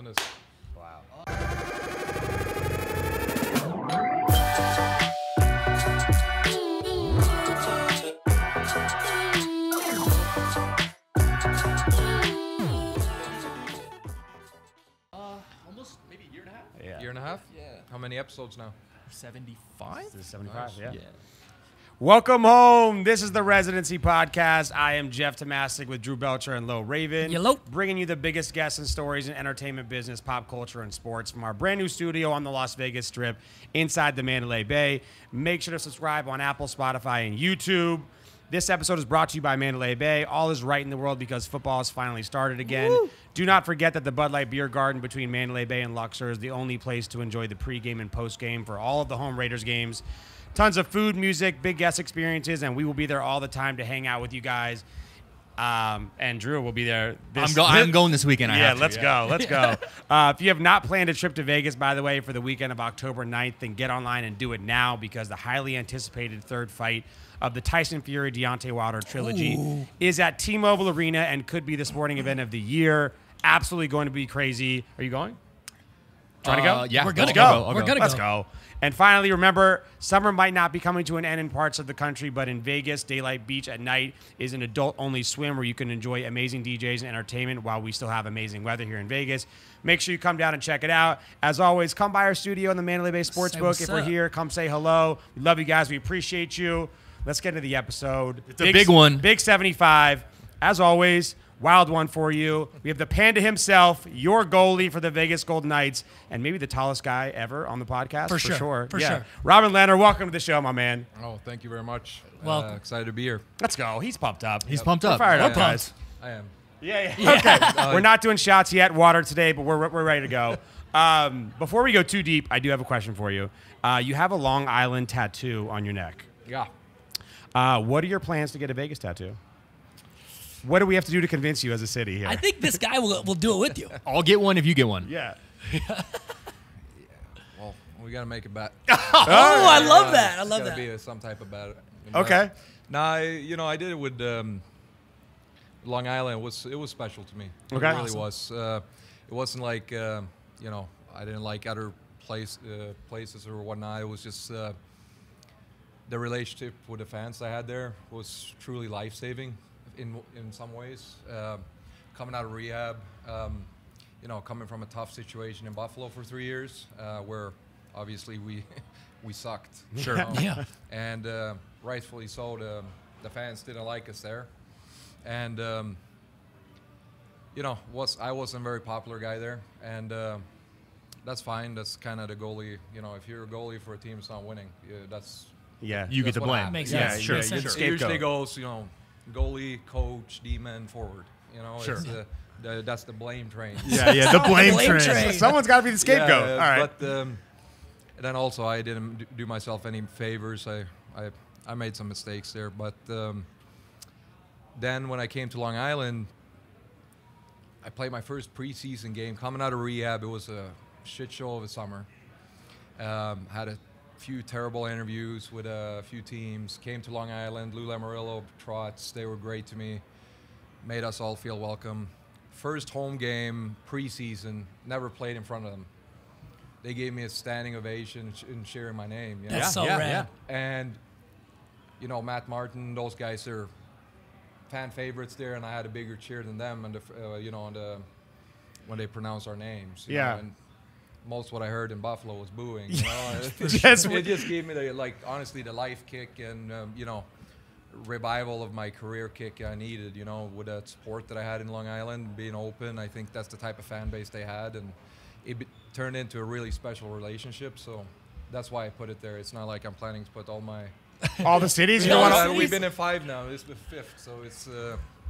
Wow. Almost maybe a year and a half. Yeah. Year and a half? Yeah. How many episodes now? 75. This is 75, Nice. yeah. Welcome home. This is the Residency Podcast. I am Jeff Tomasic with Drew Belcher and Lo Raven. Hello. Bringing you the biggest guests and stories in entertainment, business, pop culture, and sports from our brand new studio on the Las Vegas Strip inside the Mandalay Bay. Make sure to subscribe on Apple, Spotify, and YouTube. This episode is brought to you by Mandalay Bay. All is right in the world because football has finally started again. Woo. Do not forget that the Bud Light Beer Garden between Mandalay Bay and Luxor is the only place to enjoy the pregame and postgame for all of the home Raiders games. Tons of food, music, big guest experiences, and we will be there all the time to hang out with you guys. And Drew will be there. I'm going this weekend. Let's go. If you have not planned a trip to Vegas, by the way, for the weekend of October 9th, then get online and do it now because the highly anticipated third fight of the Tyson Fury-Deontay Wilder trilogy is at T-Mobile Arena and could be the sporting event of the year. Absolutely going to be crazy. Are you going? Trying to go? Yeah, We're gonna go. We're gonna Let's go. go. And finally, remember, summer might not be coming to an end in parts of the country, but in Vegas, Daylight Beach at night is an adult-only swim where you can enjoy amazing DJs and entertainment while we still have amazing weather here in Vegas. Make sure you come down and check it out. As always, come by our studio in the Mandalay Bay Sportsbook. If we're here, come say hello. We love you guys. We appreciate you. Let's get into the episode. It's a big one. Big 75. As always, wild one for you. We have the Panda himself, your goalie for the Vegas Golden Knights, and maybe the tallest guy ever on the podcast. For sure. Robin Lehner, welcome to the show, my man. Oh, thank you very much. Welcome. Excited to be here. Let's go. He's pumped up. He's pumped We're up. fired We're up, guys. pumped. I am. Yeah. Okay. We're not doing shots yet, water today, but we're ready to go. Before we go too deep, I do have a question for you. You have a Long Island tattoo on your neck. Yeah. What are your plans to get a Vegas tattoo? What do we have to do to convince you as a city here? I think this guy will do it with you. I'll get one if you get one. Yeah. Well, we got to make a bet. Oh, I love that. I love It's that. got to be some type of bet. Okay. Nah, I did it with Long Island. It was special to me. Okay. It really Awesome. was. It wasn't like, I didn't like other places or whatnot. It was just the relationship with the fans I had there was truly life-saving in some ways. Coming out of rehab, coming from a tough situation in Buffalo for 3 years, where obviously we sucked. Sure. Yeah. And rightfully so, the fans didn't like us there. And, I wasn't a very popular guy there. And that's fine. That's kind of the goalie. If you're a goalie for a team that's not winning, that's... Yeah. You get That's the what blame. happens. Makes Yeah, sense. sure. Makes You're sense. the It usually scapegoat. goes, goalie, coach, D-man, forward. Sure. It's that's the blame train. Yeah. The blame Blame train. train. Someone's got to be the scapegoat. Yeah, All right. But then also I didn't do myself any favors. I made some mistakes there. But then when I came to Long Island, I played my first preseason game. Coming out of rehab, it was a shit show of a summer. Had a few terrible interviews with a few teams. Came to Long Island, Lou Lamoriello, Trotz, they were great to me. Made us all feel welcome. First home game, preseason, never played in front of them. They gave me a standing ovation and cheering my name. That's so rad. And, Matt Martin, those guys are fan favorites there, and I had a bigger cheer than them, and when they pronounce our names. you Yeah. know, and most what I heard in Buffalo was booing. It just gave me honestly the life kick and revival of my career kick I needed. With that support that I had in Long Island, being open. I think that's the type of fan base they had, and it turned into a really special relationship. So that's why I put it there. It's not like I'm planning to put All the cities? Yeah, want all the to? we've been in 5 now. This is the 5th, so it's then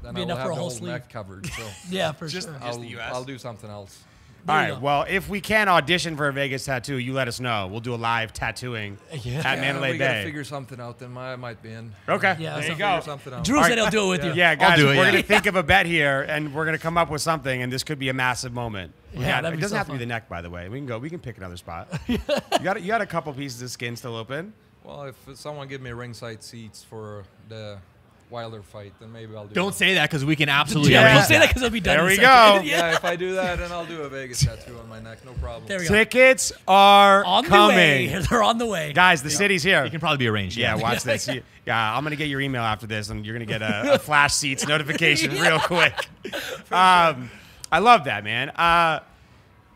Be I will enough have for a the whole whole sleeve. neck covered. So Yeah, for Just- sure. Just the US? I'll do something else. All There you right. go. Well, if we can audition for a Vegas tattoo, you let us know. We'll do a live tattooing at Mandalay we gotta Bay. figure something out. Then I might be in. Okay. Yeah, there so you Figure go. something out. Drew said he'll do it with you. Yeah, guys, do it, we're yeah. going to think of a bet here, and we're going to come up with something, and this could be a massive moment. Yeah, that'd it be doesn't so have to be fun. the neck, by the way. We can pick another spot. You got a couple pieces of skin still open. Well, if someone give me ringside seats for the Wilder fight, then maybe I'll do Don't it. say that because we can absolutely Yeah, arrange don't say that that. because it'll be done. There in a we second. go. Yeah, if I do that, then I'll do a Vegas tattoo on my neck. No problem. There we go. Tickets are On the coming. way. They're on the way. Guys, the city's here. It can probably be arranged. Yeah, watch this. Yeah, I'm going to get your email after this, and you're going to get a flash seats notification real quick. I love that, man.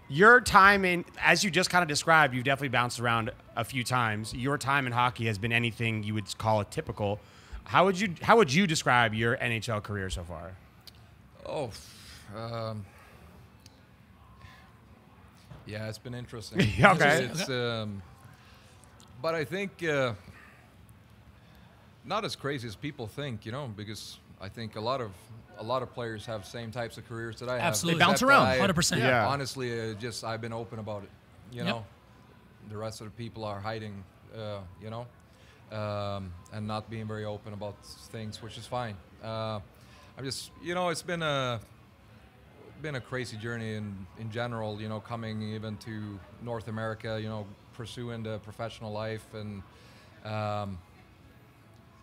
Your time in, as you just kind of described, you've definitely bounced around a few times. Your time in hockey has been anything you would call it typical. How would you describe your NHL career so far? Oh, yeah, it's been interesting. Okay. It's, but I think not as crazy as people think, because I think a lot of players have same types of careers that I have. Absolutely. They bounce Except around, I- 100%. Yeah. Honestly, I've been open about it. Yep. The rest of the people are hiding, and not being very open about things, which is fine. I'm just, it's been a crazy journey in general. Coming even to North America, pursuing the professional life, and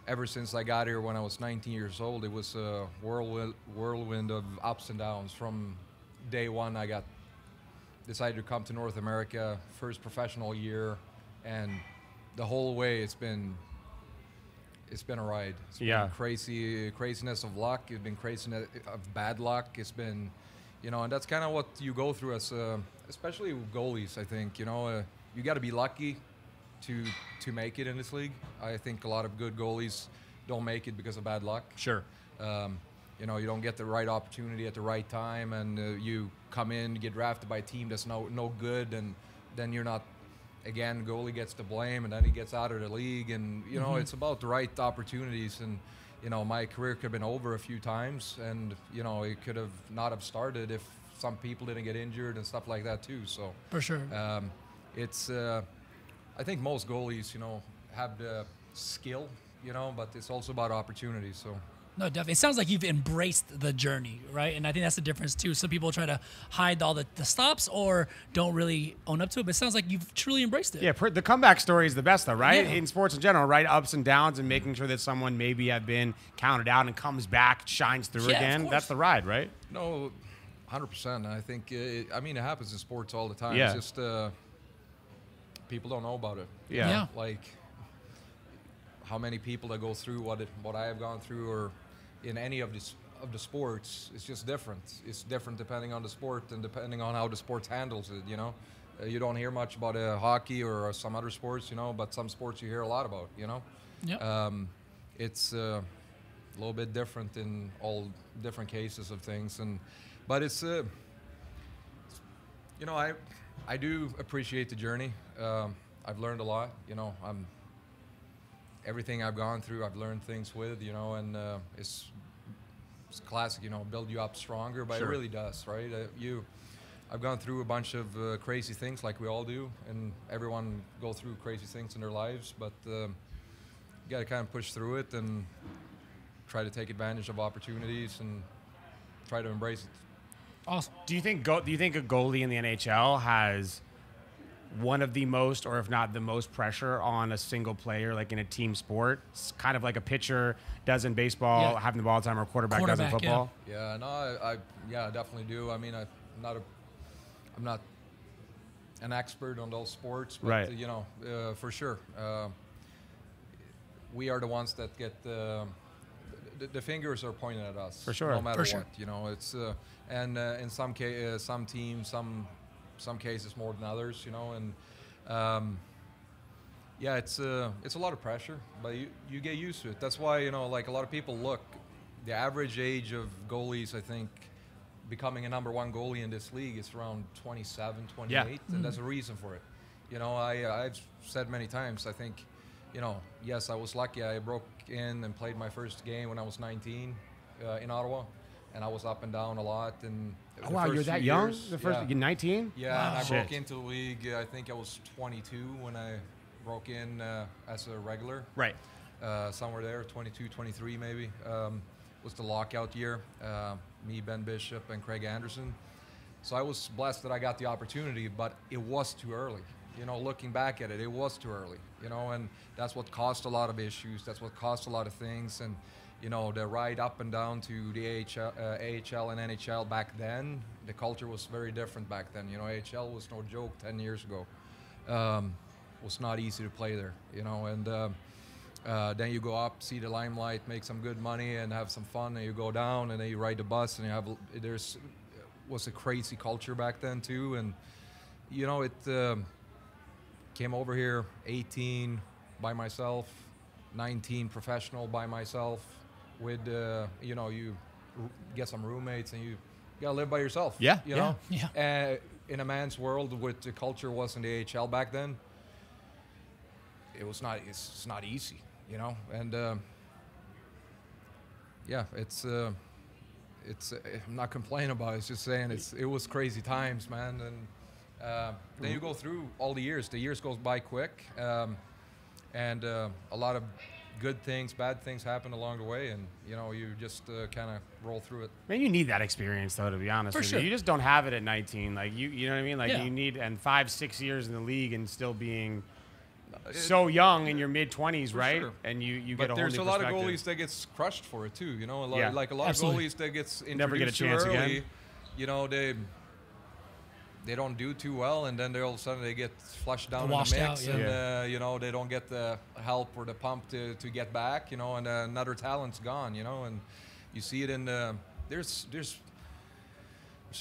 ever since I got here when I was 19 years old, it was a whirlwind of ups and downs. From day one, I decided to come to North America, first professional year, and the whole way it's been a ride. It's been craziness of luck. It's been craziness of bad luck. It's been, and that's kind of what you go through as, especially with goalies. I think you got to be lucky to make it in this league. I think a lot of good goalies don't make it because of bad luck. Sure. You don't get the right opportunity at the right time, and you come in, get drafted by a team that's no good, and then you're not. Again, goalie gets the blame, and then he gets out of the league, and it's about the right opportunities. And my career could have been over a few times, and it could have not have started if some people didn't get injured and stuff like that too. So For sure. it's I think most goalies have the skill, but it's also about opportunities. So. No, definitely. It sounds like you've embraced the journey, right? And I think that's the difference too. Some people try to hide all the stops or don't really own up to it, but it sounds like you've truly embraced it. Yeah, the comeback story is the best, though, right? Yeah. In sports in general, right? Ups and downs, and making sure that someone maybe have been counted out and comes back, shines through Yeah, of again. course. That's the ride, right? No, 100%. I think it happens in sports all the time. Yeah. It's just people don't know about it. Yeah. Like how many people that go through what I have gone through, or in any of the sports, it's just different. It's different depending on the sport and depending on how the sport handles it. You don't hear much about hockey or some other sports, but some sports you hear a lot about. Yep. It's a little bit different in all different cases of things, but it's I do appreciate the journey. I've learned a lot. Everything I've gone through, I've learned things with, and it's classic, build you up stronger, but Sure. It really does, right? I've gone through a bunch of crazy things like we all do, and everyone go through crazy things in their lives, but you got to kind of push through it and try to take advantage of opportunities and try to embrace it. Awesome. Do you think a goalie in the NHL has one of the most, or if not the most, pressure on a single player, like in a team sport? It's kind of like a pitcher does in baseball, having the ball all the time, or a quarterback does in football. Yeah, no, I definitely do. I mean, I'm not an expert on those sports, but Right. for sure, we are the ones that get the fingers are pointed at us. For sure. No matter For what, sure. it's and in some teams, some cases more than others, and it's a lot of pressure, but you get used to it. That's why like a lot of people look. The average age of goalies, I think, becoming a number one goalie in this league is around 27, 28, Yeah. and there's a reason for it. I've said many times, I think, yes, I was lucky. I broke in and played my first game when I was 19 in Ottawa, and I was up and down a lot. And Oh, wow, you're that young? You're 19? Yeah, Wow. and I Shit. broke into the league. I think I was 22 when I broke in as a regular. Right. Somewhere there, 22, 23 maybe. Was the lockout year. Me, Ben Bishop, and Craig Anderson. So I was blessed that I got the opportunity, but it was too early. Looking back at it, it was too early. And that's what caused a lot of issues. That's what caused a lot of things. And you know, the ride up and down to the AHL and NHL back then, the culture was very different back then. You know, AHL was no joke 10 years ago. Was not easy to play there, you know, and then you go up, see the limelight, make some good money and have some fun, and you go down and then you ride the bus and you have, was a crazy culture back then too. And, you know, it came over here 18 by myself, 19 professional by myself with, you know, you get some roommates and you gotta live by yourself. Yeah, you know? In a man's world, with the culture was in the AHL back then, it's not easy, you know? And yeah, I'm not complaining about it, it's just saying it was crazy times, man. And then you go through all the years goes by quick, and a lot of good things, bad things happen along the way, and you know, you just kind of roll through it. Man, you need that experience though, to be honest with you. You just don't have it at 19. Like you know what I mean? Like you need, and 5-6 years in the league and still being so young in your mid-20s, right? Sure. And you get a whole new perspective. But there's a lot of goalies that gets crushed for it too, you know, like a lot of goalies that gets introduced never get a chance early, again. You know, they don't do too well, and then they all of a sudden they get flushed down in the mix, out, and you know, they don't get the help or the pump to get back, you know, and another talent's gone, you know, and you see it in there's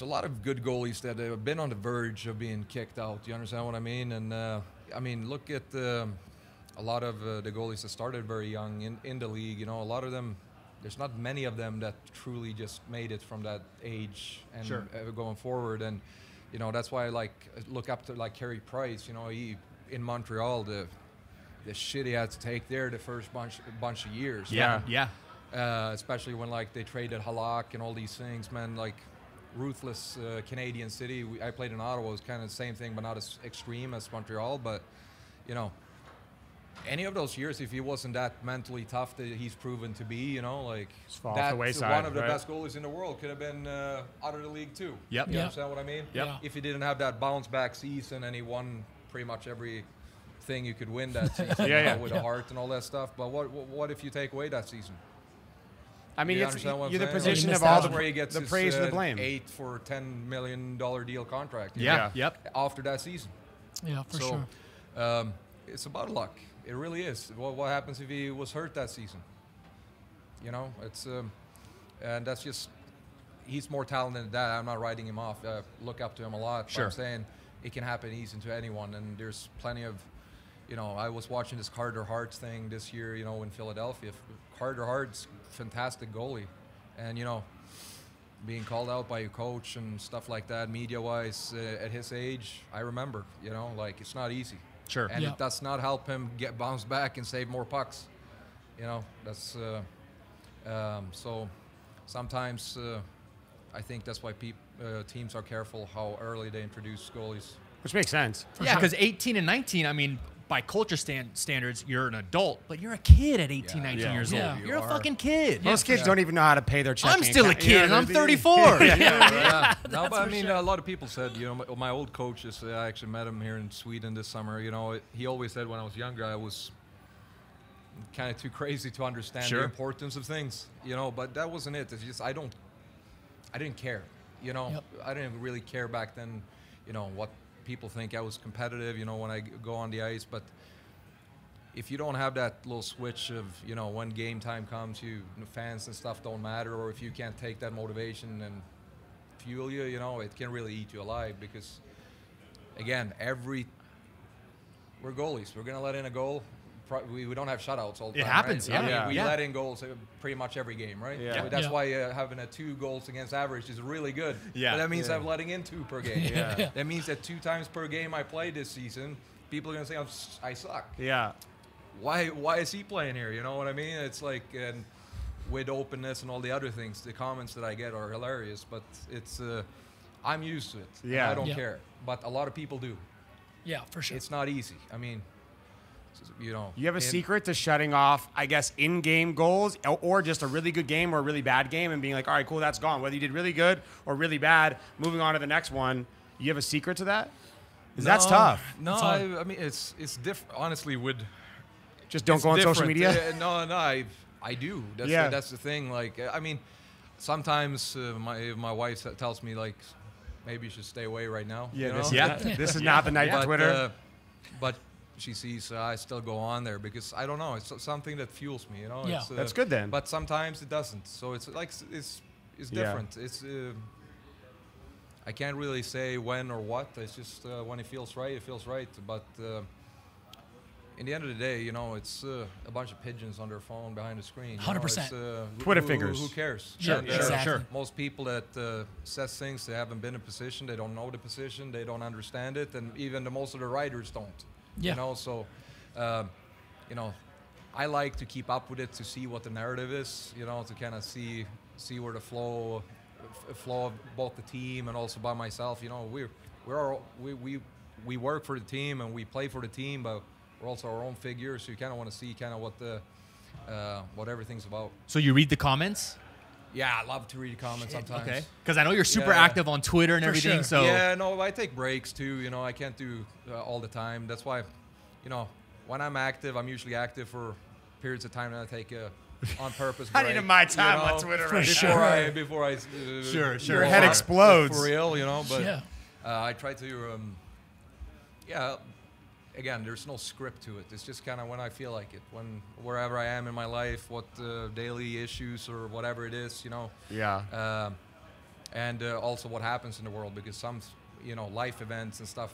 a lot of good goalies that have been on the verge of being kicked out. You understand what I mean? And I mean, look at a lot of the goalies that started very young in the league. You know, a lot of them. There's not many of them that truly just made it from that age and going forward. And you know, that's why I look up to like Carey Price. You know, he in Montreal, the shit he had to take there the first bunch of years. Yeah, yeah. Especially when like they traded Halak and all these things, man. Like ruthless Canadian city. I played in Ottawa. It was kind of the same thing, but not as extreme as Montreal. But you know, any of those years, if he wasn't that mentally tough that he's proven to be, you know, like that's one of the best goalies in the world. Could have been out of the league too. Yep. You understand what I mean? Yep. If he didn't have that bounce back season and he won pretty much everything you could win that season, with a heart and all that stuff. But what if you take away that season? I mean, you're the position of all where he gets the his, praise and the blame. 8 for $10 million deal contract. Yeah. Yep. After that season. Yeah, for sure. It's about luck. It really is. What happens if he was hurt that season? You know, it's and that's just, he's more talented than that. I'm not writing him off. Look up to him a lot. Sure. But I'm saying it can happen easy to anyone, and there's plenty of, you know, I was watching this Carter Hart's thing this year, you know, in Philadelphia. Carter Hart's fantastic goalie, and you know, being called out by your coach and stuff like that, media-wise, at his age, I remember, you know, like it's not easy. Sure. And it does not help him get bounced back and save more pucks. You know, that's so sometimes I think that's why teams are careful how early they introduce goalies. Which makes sense. Yeah, because 18 and 19, I mean, by culture standards, you're an adult, but you're a kid at 18, 19 years old. You're a fucking kid. Most kids don't even know how to pay their checking I'm still a kid, and I'm 34. No, but I mean, a lot of people said, you know, my old coaches, I actually met him here in Sweden this summer. You know, he always said when I was younger, I was kind of too crazy to understand the importance of things, you know, but that wasn't it. It's just, I didn't care, you know. I didn't really care back then, you know, what people think. I was competitive, you know, when I go on the ice, but if you don't have that little switch of, you know, when game time comes, fans and stuff don't matter, or if you can't take that motivation and fuel you, you know, it can really eat you alive. Because again, we're goalies, we're gonna let in a goal. We don't have shutouts all the time. It happens, right? yeah. I mean, we let in goals pretty much every game, right? Yeah. So that's why having a 2 goals against average is really good. Yeah. But that means I'm letting in 2 per game. That means that 2 times per game I play this season, people are gonna say I suck. Yeah. Why is he playing here? You know what I mean? It's like, and with openness and all the other things, the comments that I get are hilarious. But it's I'm used to it. Yeah. I don't care. But a lot of people do. Yeah, for sure. It's not easy. I mean, you know, you have a secret to shutting off, I guess, in-game goals, or just a really good game or a really bad game, and being like, all right, cool, that's gone. Whether you did really good or really bad, moving on to the next one. You have a secret to that? Because that's tough. No, I mean it's different. Honestly, just don't go on social media. No. I do. That's the thing. Like, I mean, sometimes my wife tells me, like, maybe you should stay away right now. Yeah, This is not the night for Twitter. But she sees I still go on there because I don't know. It's something that fuels me. Yeah. It's, That's good then. But sometimes it doesn't. So it's like it's different. It's I can't really say when or what. It's just when it feels right, it feels right. But in the end of the day, it's a bunch of pigeons on their phone behind the screen. 100%. Twitter fingers. Who cares? Sure, Exactly. Most people that says things, they haven't been in position, they don't know the position, they don't understand it, and even most of the writers don't. Yeah. So, I like to keep up with it to see what the narrative is. To kind of see where the flow of both the team and also by myself. We work for the team and we play for the team, but we're also our own figures. So you kind of want to see kind of what everything's about. So you read the comments? Yeah, I love to read comments sometimes. Okay. Because I know you're super active on Twitter and For everything. sure. So yeah, no, I take breaks too. I can't do all the time. That's why, when I'm active, I'm usually active for periods of time that I take on purpose. I break, need my time on Twitter right now. Before I Sure. Your head explodes. for real. But Yeah. I try to again, there's no script to it. It's just kind of when I feel like it, wherever I am in my life, what daily issues or whatever it is, Yeah. and also what happens in the world, because some life events and stuff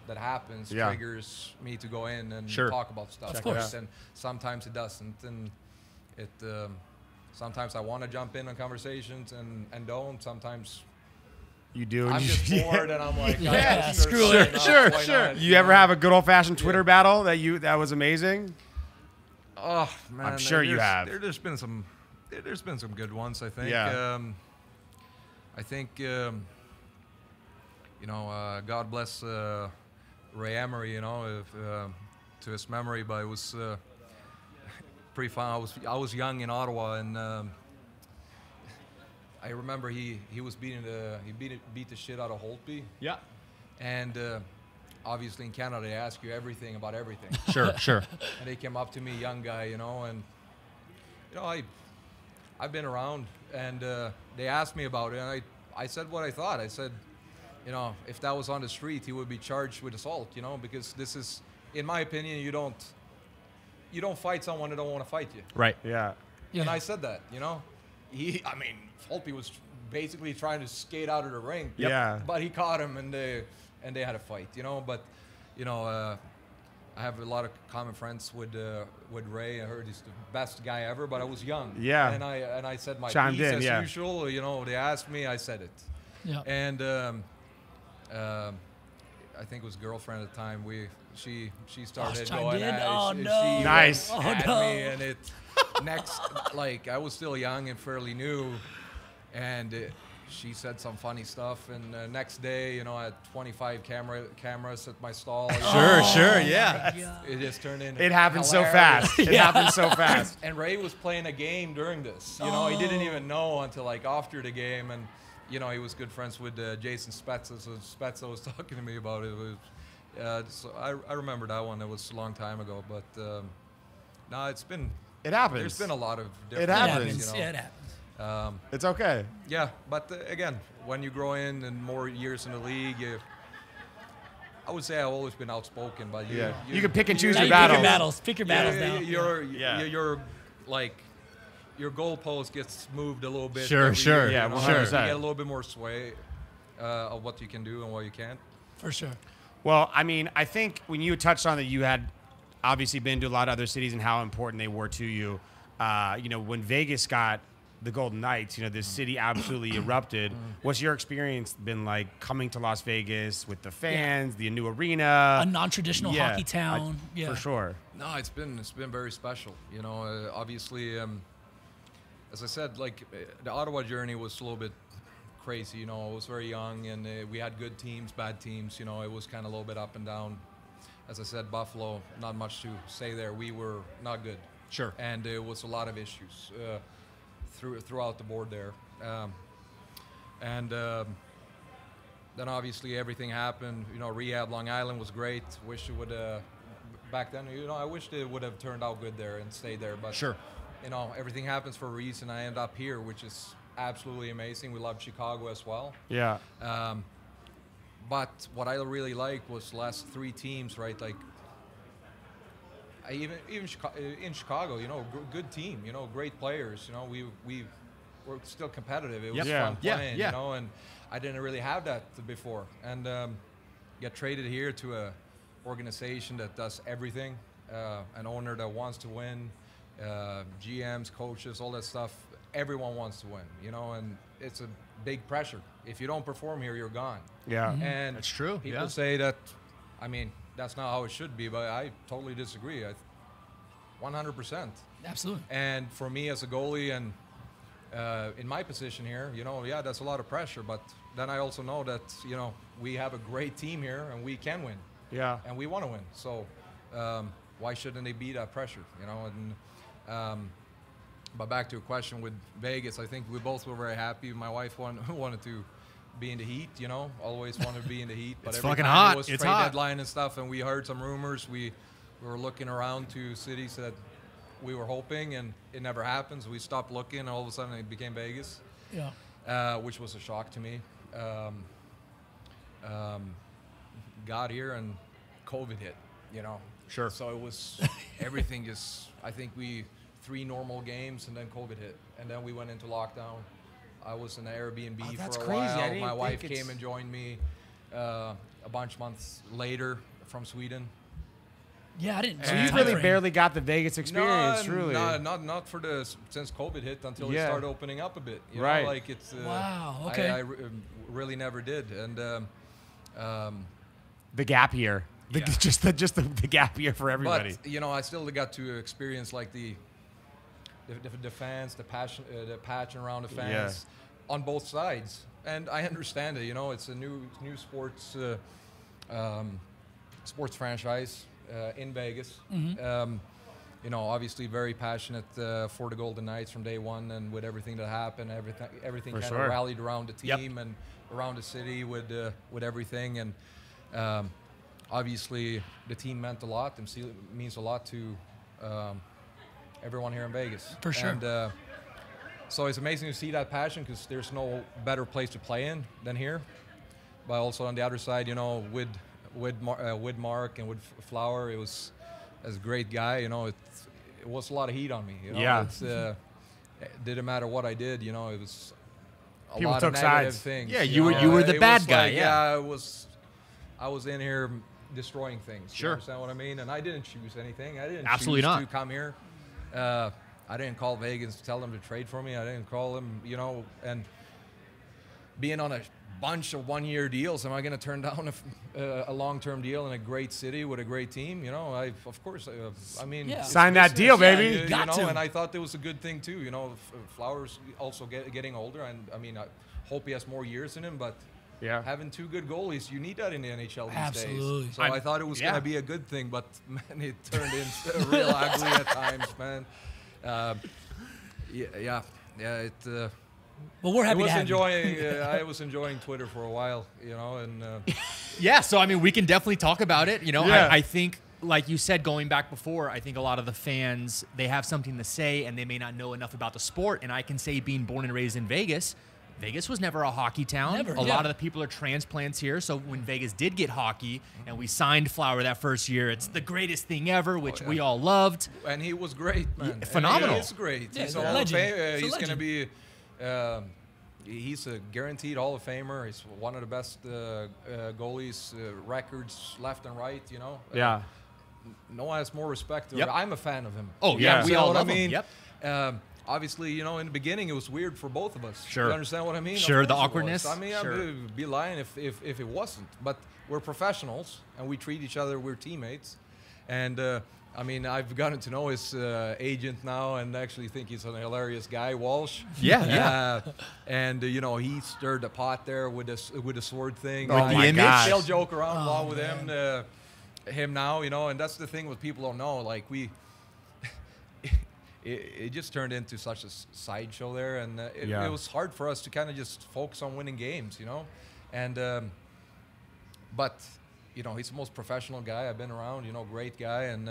that happens triggers me to go in and talk about stuff. Of course. And sometimes it doesn't, and it sometimes I want to jump in on conversations and don't. Sometimes You do. I'm just bored and I'm like, Yeah, sure, screw sure, it. enough, why Sure. not, You ever have a good old fashioned Twitter battle that was amazing? Oh man, I'm sure you have. There's been some good ones, I think. Yeah. I think God bless Ray Emery, to his memory, but it was pretty fun. I was young in Ottawa, and I remember he beat the shit out of Holtby. yeah. And obviously in Canada they ask you everything about everything. Sure. And they came up to me, young guy, and I've been around, and they asked me about it, and I said what I thought. I said, if that was on the street, he would be charged with assault, because this is, in my opinion, you don't fight someone that don't want to fight you. Right. Yeah. And I said that, Holtby was basically trying to skate out of the ring. Yep. Yeah. But he caught him, and they had a fight, But, I have a lot of common friends with Ray. I heard he's the best guy ever, but I was young. Yeah. And I said my Chimed piece in, as yeah. usual. They asked me, I said it. Yeah. And I think it was girlfriend at the time. She started chimed going in? at it. Oh, She no. went Nice. at Oh, no. me, and it next, like, I was still young and fairly new, and she said some funny stuff. And next day, I had 25 cameras at my stall. Sure. Yeah. It just turned into It happened so hilarious. fast. It happened so fast. And Ray was playing a game during this. He didn't even know until like after the game, and he was good friends with Jason Spezza. So Spezza was talking to me about it. So I remember that one. It was a long time ago, but no, It happens. there's been a lot of different It It happens. happens. Yeah, it happens. It's okay. Yeah, but again, when you grow in and more years in the league, I would say I've always been outspoken, but You can pick and choose Now your you pick battles. your battles. Pick your battles now. You're like, your goalpost gets moved a little bit. Sure. every year, Yeah, you 100%. get a little bit more sway of what you can do and what you can't. For sure. Well, I mean, I think when you touched on that, you had obviously been to a lot of other cities and how important they were to you. When Vegas got the Golden Knights, this city absolutely erupted. What's your experience been like coming to Las Vegas with the fans, the new arena? A non-traditional hockey town. For sure. No, it's been very special. Obviously, as I said, like the Ottawa journey was a little bit crazy. I was very young, and we had good teams, bad teams. It was kind of a little bit up and down. As I said, Buffalo, not much to say there. We were not good. Sure. And there was a lot of issues throughout the board there. Then obviously everything happened. Rehab Long Island was great. Wish it would back then. I wish it would have turned out good there and stayed there. But Sure. you know, everything happens for a reason. I end up here, which is absolutely amazing. We love Chicago as well. Yeah. But what I really liked was the last 3 teams, right? Like, even in Chicago, you know, good team, you know, great players. You know, we were still competitive. It was fun playing, you know, and I didn't really have that before. And get traded here to a organization that does everything, an owner that wants to win, GMs, coaches, all that stuff. Everyone wants to win, you know, and it's a big pressure. If you don't perform here, you're gone. Yeah. And that's true. People say that, I mean, that's not how it should be, but I totally disagree. 100%. Absolutely. And for me as a goalie and in my position here, you know, yeah, that's a lot of pressure, but then I also know that, you know, we have a great team here and we can win. Yeah. And we want to win. So why shouldn't they be that pressure, you know? And but back to your question with Vegas, I think we both were very happy. My wife wanted to be in the heat, you know, always wanted to be in the heat. But It's every fucking time hot. it was It's trade hot. deadline and stuff, and we heard some rumors. We were looking around to cities that we were hoping, and it never happens. We stopped looking, and all of a sudden it became Vegas, which was a shock to me. Got here, and COVID hit, you know. Sure. So it was everything just, I think 3 normal games, and then COVID hit. And then we went into lockdown. I was in an Airbnb that's for a crazy. I while. didn't My wife think it's- came and joined me a bunch of months later from Sweden. Yeah, I didn't. So you really barely got the Vegas experience, truly. Not for since COVID hit until it started opening up a bit. You Right. know, like it's. Wow. Okay. I really never did, and The gap year. Just the gap year for everybody. But you know, I still got to experience like the fans, the passion around the fans on both sides, and I understand it. You know, it's a new sports franchise in Vegas. You know, obviously very passionate for the Golden Knights from day one, and with everything that happened, everything kind of rallied around the team and around the city with everything, and obviously the team meant a lot and means a lot to everyone here in Vegas. For sure. And so it's amazing to see that passion, because there's no better place to play in than here. But also on the other side, you know, with Mark and with Flower, it was as a great guy. You know, it was a lot of heat on me. You know? Yeah. It didn't matter what I did. You know, it was a People lot took of negative sides. things. Yeah, you were the it bad was guy. Like, I was in here destroying things. Sure. You understand what I mean? And I didn't choose anything. I didn't Absolutely choose not. to come here. I didn't call Vegas to tell them to trade for me. I didn't call them, you know, and being on a bunch of one-year deals, am I going to turn down a long-term deal in a great city with a great team? You know, of course, I mean, it's sign that deal, business. baby. You Got know, to. and I thought it was a good thing too. You know, Flowers also getting older, and I mean, I hope he has more years in him, but. Yeah. Having 2 good goalies, you need that in the NHL these Absolutely. days. So I thought it was going to be a good thing, but man, it turned into real ugly at times, man. Well, we're happy to have I was enjoying Twitter for a while, you know, and Yeah, so I mean, we can definitely talk about it. You know, Yeah. I think, like you said, going back before, I think a lot of the fans, they have something to say, and they may not know enough about the sport. And I can say, being born and raised in Vegas, Vegas was never a hockey town. Never, a lot of the people are transplants here. So when Vegas did get hockey and we signed Flower that first year, it's the greatest thing ever, which we all loved. and he was great, man. Phenomenal. He is great. Yeah, He's he's a a Hall of legend. Fame. He's a He's going to legend. be. He's a guaranteed Hall of Famer. He's one of the best goalies, records left and right. You know. Yeah. No one has more respect. Yep. I'm a fan of him. Oh, yeah, we You know all what love I him. mean? Yep. Obviously, you know, in the beginning, it was weird for both of us. Sure. You understand what I mean? Of Sure, the course it was. awkwardness. I mean, Sure. I'd be lying if it wasn't. But we're professionals, and we treat each other. We're teammates. And, I mean, I've gotten to know his agent now and actually think he's a hilarious guy, Walsh. Yeah. And, you know, he stirred the pot there with the sword thing. Oh, my They gosh. still joke around a lot Oh, with him now, you know, and that's the thing with people don't know. Like, it just turned into such a sideshow there, and it was hard for us to kind of just focus on winning games, you know. And but you know, he's the most professional guy I've been around. You know, great guy, and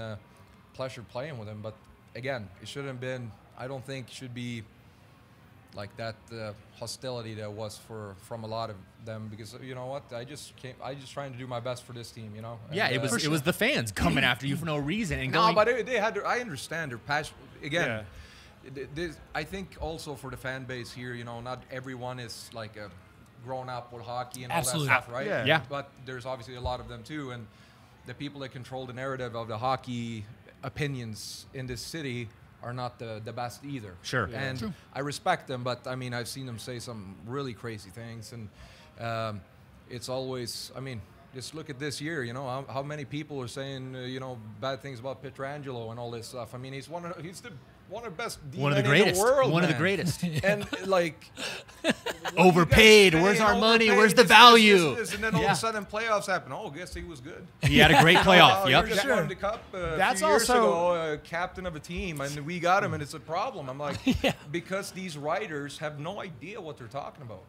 pleasure playing with him. But again, it shouldn't have been I don't think should be like that hostility that was from a lot of them, because you know what, I just trying to do my best for this team, you know. Yeah, And, it was the fans coming after you for no reason. And no, but they had I understand their passion. Again, Yeah. I think also for the fan base here, you know, not everyone is like grown up with hockey and Absolutely. all that stuff, right? Yeah. But there's obviously a lot of them too, and the people that control the narrative of the hockey opinions in this city are not the best either. Sure. Yeah. And True. I respect them, but I mean, I've seen them say some really crazy things, and it's always, I mean, just look at this year, you know, how many people are saying, you know, bad things about Pietrangelo and all this stuff. I mean, he's one of the best one of the D-men in greatest. the world, One of the man. greatest. And like Overpaid. Where's our money? Where's the value? And then all Yeah. of a sudden playoffs happen. Oh, guess he was good. He had a great playoff. Oh, Yep. He just won the cup That's a few years also- ago, captain of a team, and we got him, and it's a problem. I'm like, because these writers have no idea what they're talking about.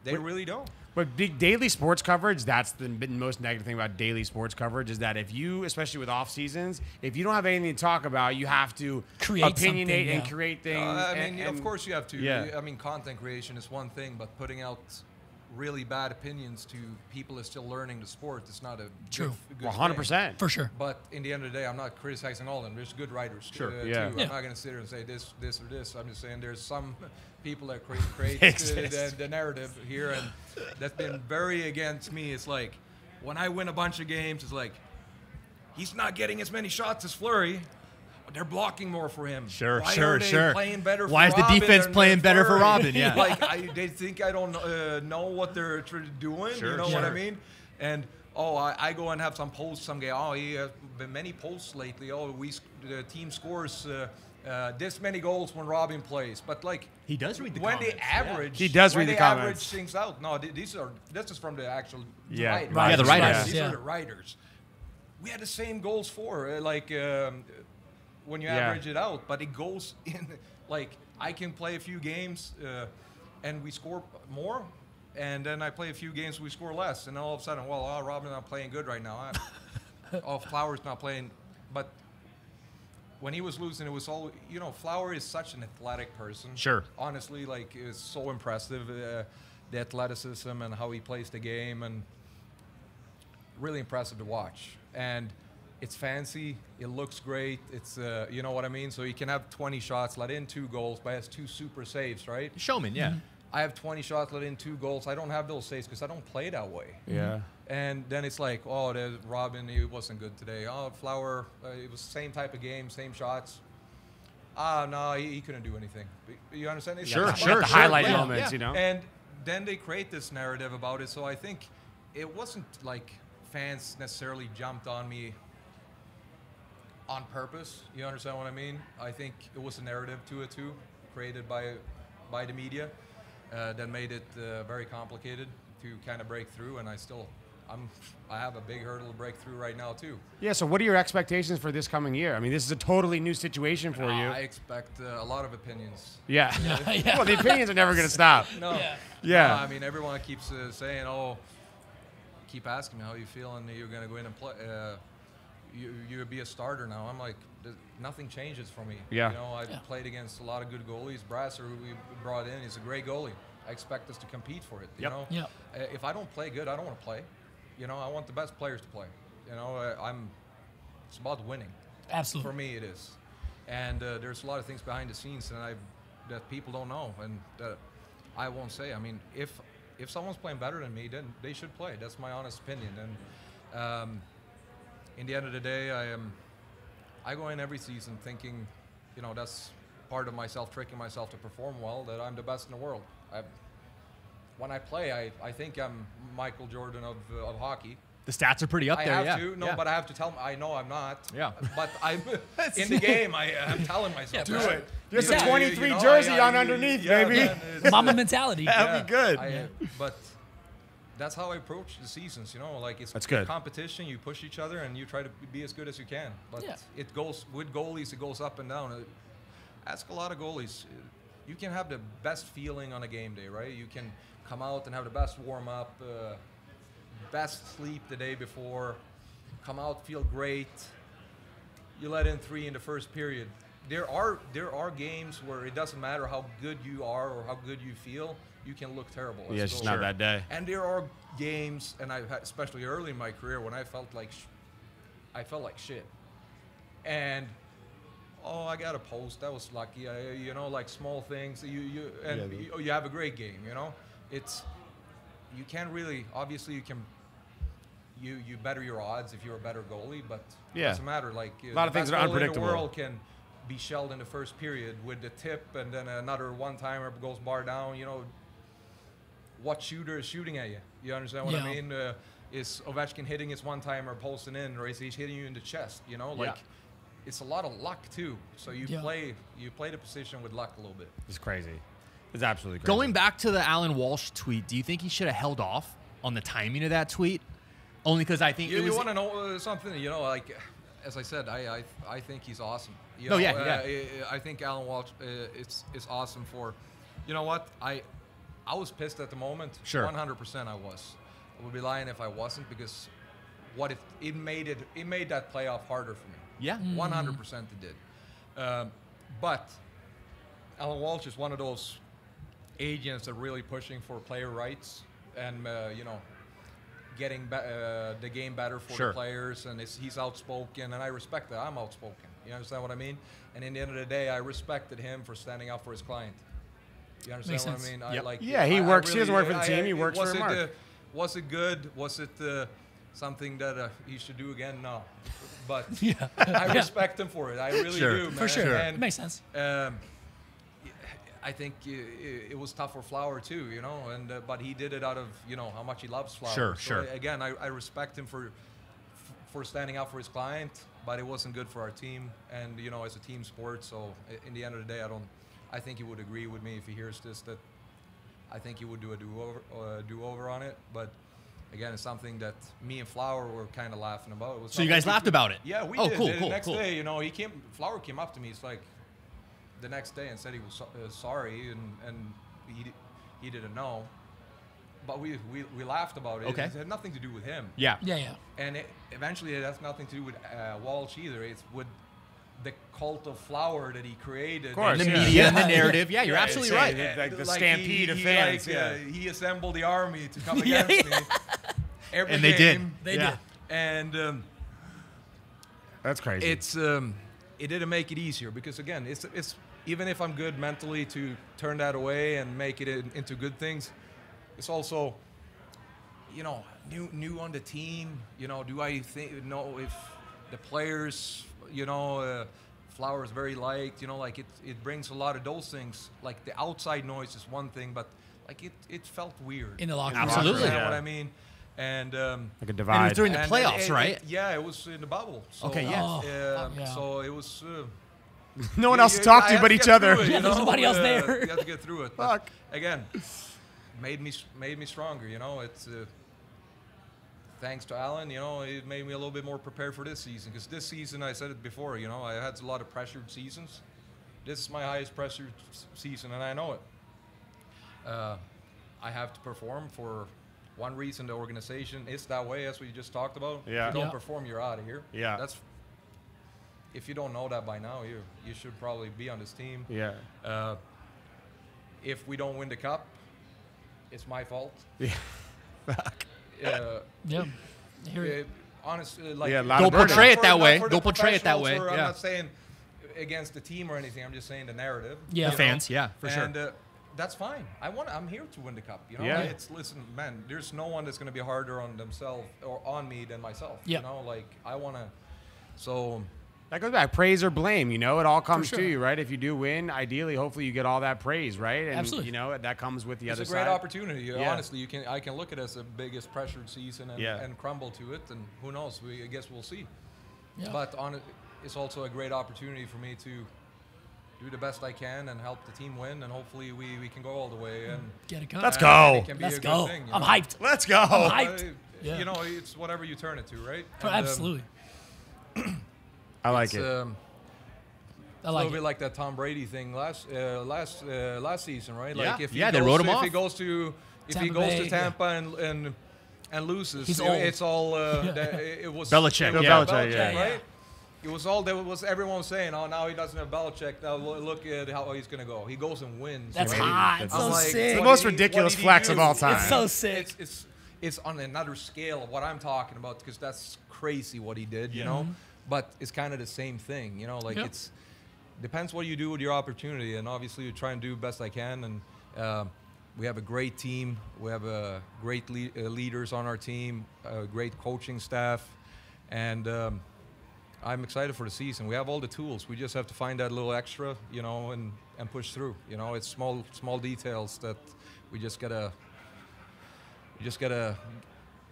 They really don't. But big daily sports coverage, that's the most negative thing about daily sports coverage, is that if you, especially with off seasons, if you don't have anything to talk about, you have to Create opinionate something, and yeah. create things. I mean, and of course you have to. Yeah. I mean, content creation is one thing, but putting out really bad opinions to people that's still learning the sport, it's not a True. good Well, thing. 100%. For sure. But in the end of the day, I'm not criticizing all of them. There's good writers Sure, too. yeah. I'm Yeah. not going to sit here and say this or this. I'm just saying there's some people that create Exist. the narrative here, and that's been very against me. It's like when I win a bunch of games, it's like he's not getting as many shots as Fleury. They're blocking more for him. Sure, Why sure, are they sure. playing better Why is for the Robin defense than playing better for Fleury? Robin? Yeah. Like they think I don't know what they're doing. Sure, you know what I sure. mean? And I go and have some posts. Some guy, he has been many posts lately. The team scores this many goals when Robin plays. But like He does read the when comments. they average, He does when read the they comments. average things out. No, this is from the actual Yeah. writers. Right. Yeah, the writers. These Yeah. are the writers. We had the same goals for when you Yeah. average it out, but it goes in like I can play a few games and we score more, and then I play a few games we score less, and all of a sudden, Robin's not playing good right now. Flower's not playing, but when he was losing, it was all, you know, Flower is such an athletic person. Sure. Honestly, like, it's so impressive, the athleticism and how he plays the game, and really impressive to watch. And it's fancy. It looks great. It's, you know what I mean? So he can have 20 shots, let in 2 goals, but has 2 super saves, right? Showman, yeah. I have 20 shots, let in 2 goals. I don't have those saves because I don't play that way. Yeah. And then it's like, there's Robin, he wasn't good today. Flower, it was the same type of game, same shots. No, he couldn't do anything. You understand? It's Sure, like- sure. The sure. highlight Yeah, moments, yeah. you know? And then they create this narrative about it. So I think it wasn't like fans necessarily jumped on me on purpose. You understand what I mean? I think it was a narrative to it too, created by the media, that made it very complicated to kind of break through. And I have a big hurdle to break through right now too. Yeah, so what are your expectations for this coming year? I mean, this is a totally new situation for you. I expect a lot of opinions. Yeah. Yeah. Well, the opinions are never going to stop. No. Yeah. Yeah. No, I mean, everyone keeps saying, keep asking me how you feel, and you're going to go in and play. You'll be a starter now. I'm like, nothing changes for me. Yeah. You know, I've played against a lot of good goalies. Brasser, who we brought in, he's a great goalie. I expect us to compete for it. You Yep. know, Yep. If I don't play good, I don't want to play. You know, I want the best players to play. You know, it's about winning. Absolutely. For me, it is. And there's a lot of things behind the scenes that people don't know, and that I won't say. I mean, if someone's playing better than me, then they should play. That's my honest opinion. And in the end of the day, I go in every season thinking, you know, that's part of myself, tricking myself to perform well, that I'm the best in the world. When I play, I think I'm Michael Jordan of hockey. The stats are pretty up there, I yeah. have to, Yeah. but I have to tell them, I know I'm not. Yeah. But I'm in the game. I'm telling myself. Do that. it. Just Yeah. a 23 You know, jersey on underneath, baby. man, it's- Mama mentality. That'd be good. But that's how I approach the seasons. You know, like it's That's good. competition. You push each other and you try to be as good as you can. But Yeah. it goes with goalies. It goes up and down. Ask a lot of goalies. You can have the best feeling on a game day, right? You can come out and have the best warm up, best sleep the day before, come out, feel great. You let in 3 in the first period. there are games where it doesn't matter how good you are or how good you feel, you can look terrible. Yeah, it's just not that day. And there are games, and I've had, especially early in my career, when I felt like shit. And I got a post. That was lucky. You know, like small things. You have a great game. You know, you can't really. Obviously, you can. You better your odds if you're a better goalie, but it doesn't matter. Like a lot of things are unpredictable. In the world can be shelled in the first period with the tip, and then another one-timer goes bar down. You know, what shooter is shooting at you? You understand what I mean? Is Ovechkin hitting his one-timer, posting in, or is he hitting you in the chest? You know, like it's a lot of luck too. So you play the position with luck a little bit. It's crazy. It's absolutely crazy. Going back to the Alan Walsh tweet, do you think he should have held off on the timing of that tweet? Only because I think you want to know something. You know, like as I said, I think he's awesome. You know, I think Alan Walsh is awesome for. You know what? I was pissed at the moment. Sure. 100% I was. I would be lying if I wasn't, because what if it made that playoff harder for me. Yeah. 100% it did. But Alan Walsh is one of those agents that are really pushing for player rights and you know, getting the game better for the players, and he's outspoken, and I respect that. I'm outspoken. You understand what I mean? And in the end of the day, I respected him for standing up for his client. You understand what I mean? Yep. I like. He works. He doesn't work for the team. He works for Mark. Was it good? Was it something that he should do again? No. But I respect him for it. I really do, man. For sure. And, it makes sense. I think it was tough for Flower too, you know, and but he did it out of, you know, how much he loves Flower. So again, I respect him for standing up for his client, but it wasn't good for our team, and you know, it's a team sport. So in the end of the day, I think he would agree with me if he hears this, that I think he would do a do-over on it. But again, it's something that me and Flower were kind of laughing about. It was so you guys laughed about it? Yeah, we did. Cool, the next day, you know, Flower came up to me. It's like the next day and said he was sorry, and he didn't know. But we laughed about it. Okay. It had nothing to do with him. Yeah. And eventually it has nothing to do with Walsh either. It's with the cult of Flower that he created. Of course, and the media and the narrative. Yeah, you're absolutely right. Like the stampede of fans. He assembled the army to come against me. Every and they game. did. They did. And that's crazy. It didn't make it easier, because again, it's even if I'm good mentally to turn that away and make it into good things, it's also, you know, new on the team. You know, do I know if the players, you know, Flower is very liked, you know, like it brings a lot of those things. Like the outside noise is one thing, but like it felt weird in the locker room. Absolutely. You know what I mean? And like a divide. And it was during the playoffs, right? It was in the bubble. So, okay, So it was. No one else to talk to but each other. It, there's nobody else there. You have to get through it. But again, made me stronger. You know, it's thanks to Alan. You know, it made me a little bit more prepared for this season. Because this season, I said it before. You know, I had a lot of pressured seasons. This is my highest pressured season, and I know it. I have to perform for one reason. The organization is that way, as we just talked about. Yeah. If you don't perform, you're out of here. Yeah. That's. If you don't know that by now, you should probably be on this team. Yeah. If we don't win the cup, it's my fault. Yeah. Honestly, like, don't portray it that way. Don't portray it that way. I'm not saying against the team or anything. I'm just saying the narrative. Yeah. The fans, for sure. And that's fine. I'm here to win the cup. You know, listen, man. There's no one that's going to be harder on themselves or on me than myself. Yeah. You know, like I want to. So. That goes back. Praise or blame, you know, it all comes to you, right? If you do win, ideally, hopefully you get all that praise, right? And, absolutely. You know, that comes with the other side. It's a great opportunity. Honestly, I can look at it as the biggest pressured season and crumble to it, and who knows? I guess we'll see. Yeah. But it's also a great opportunity for me to do the best I can and help the team win, and hopefully we can go all the way and get it going. Let's go. Let's go. I'm hyped. Let's go. I'm hyped. You know, it's whatever you turn it to, right? Absolutely. I like it. A little bit like that Tom Brady thing last season, right? Like if they wrote him off. If he goes to Tampa and loses, it's all it was Belichick, Belichick, right? It was all that was everyone was saying. Oh, now he doesn't have Belichick. Now look at how he's gonna go. He goes and wins. That's you know? hot. It's I'm so like, sick. It's the what most did he- ridiculous what did he flex do? of all time. It's so sick. It's on another scale of what I'm talking about because that's crazy what he did, you know. But it's kind of the same thing, you know. Like it's depends what you do with your opportunity, and obviously you try and do best I can. And we have a great team. We have great leaders on our team, a great coaching staff, and I'm excited for the season. We have all the tools. We just have to find that little extra, you know, and push through. You know, it's small details that we just gotta a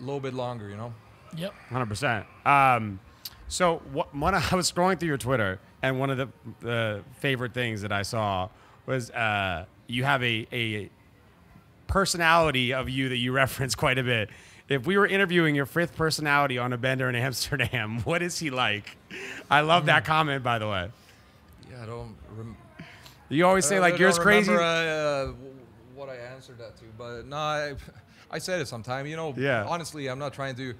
little bit longer, you know. Yep. 100%. So I was scrolling through your Twitter, and one of the favorite things that I saw was you have a personality of you that you reference quite a bit. If we were interviewing your fifth personality on a bender in Amsterdam, what is he like? I love that comment, by the way. Yeah, I don't. You always say like yours crazy. Remember, what I answered that to, but no, I said it sometime. You know, honestly, I'm not trying to.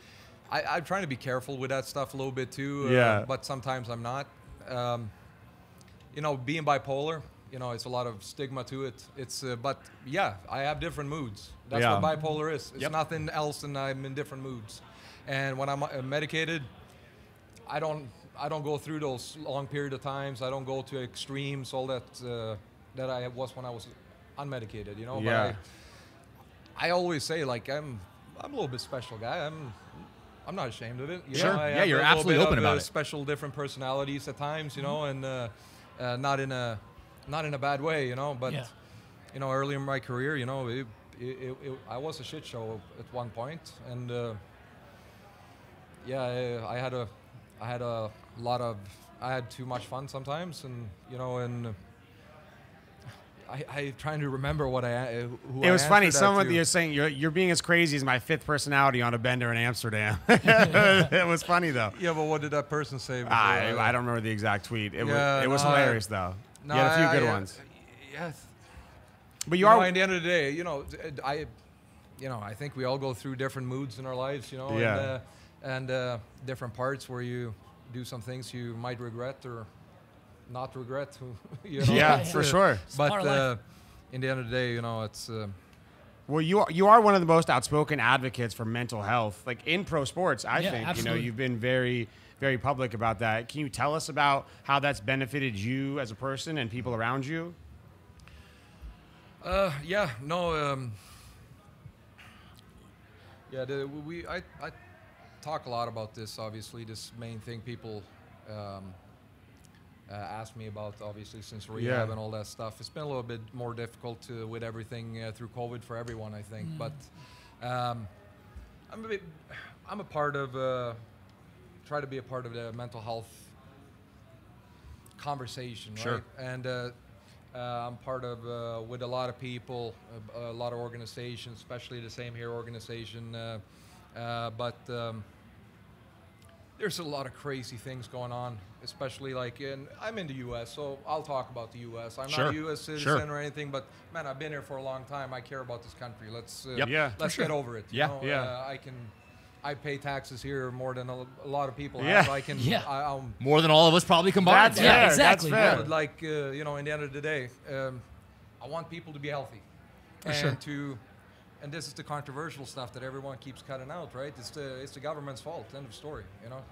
I'm trying to be careful with that stuff a little bit too. But sometimes I'm not. You know, being bipolar, you know, it's a lot of stigma to it. It's, but yeah, I have different moods. That's what bipolar is. It's nothing else, and I'm in different moods. And when I'm medicated, I don't go through those long period of times. I don't go to extremes, all that that I was when I was unmedicated. You know, but I always say like I'm a little bit special guy. I'm not ashamed of it. You know, I have you're a little absolutely bit open of, about it. Special, different personalities at times, you know, and not in a bad way, you know. But you know, early in my career, you know, I was a shit show at one point, and I had too much fun sometimes, and you know, and I trying to remember what who It was funny. Someone You're saying you're being as crazy as my fifth personality on a bender in Amsterdam. It was funny though. Yeah, but what did that person say? Before, I don't remember the exact tweet. It was hilarious though. No, you had a few good ones. Yes. But you know, at the end of the day, you know, I think we all go through different moods in our lives, you know, and different parts where you do some things you might regret or not regret. You know? Yeah, for sure. But in the end of the day, you know, it's. Well, you are one of the most outspoken advocates for mental health, like in pro sports. I think absolutely. you know you've been very, very public about that. Can you tell us about how that's benefited you as a person and people around you? I talk a lot about this. Obviously, this main thing people ask me about. Obviously, since rehab and all that stuff, it's been a little bit more difficult with everything through COVID for everyone, I think. But I'm a part of. Try to be a part of the mental health conversation, right? And I'm part of with a lot of people, a lot of organizations, especially the Same Here organization. But there's a lot of crazy things going on, especially like I'm in the U.S., so I'll talk about the U.S. I'm not a U.S. citizen or anything, but man, I've been here for a long time. I care about this country. Let's get over it. You know? I pay taxes here more than a lot of people have. I'm more than all of us probably combined. That's fair. Exactly. That's fair. but like you know, in the end of the day, I want people to be healthy, and this is the controversial stuff that everyone keeps cutting out, right? It's the government's fault. End of story. You know.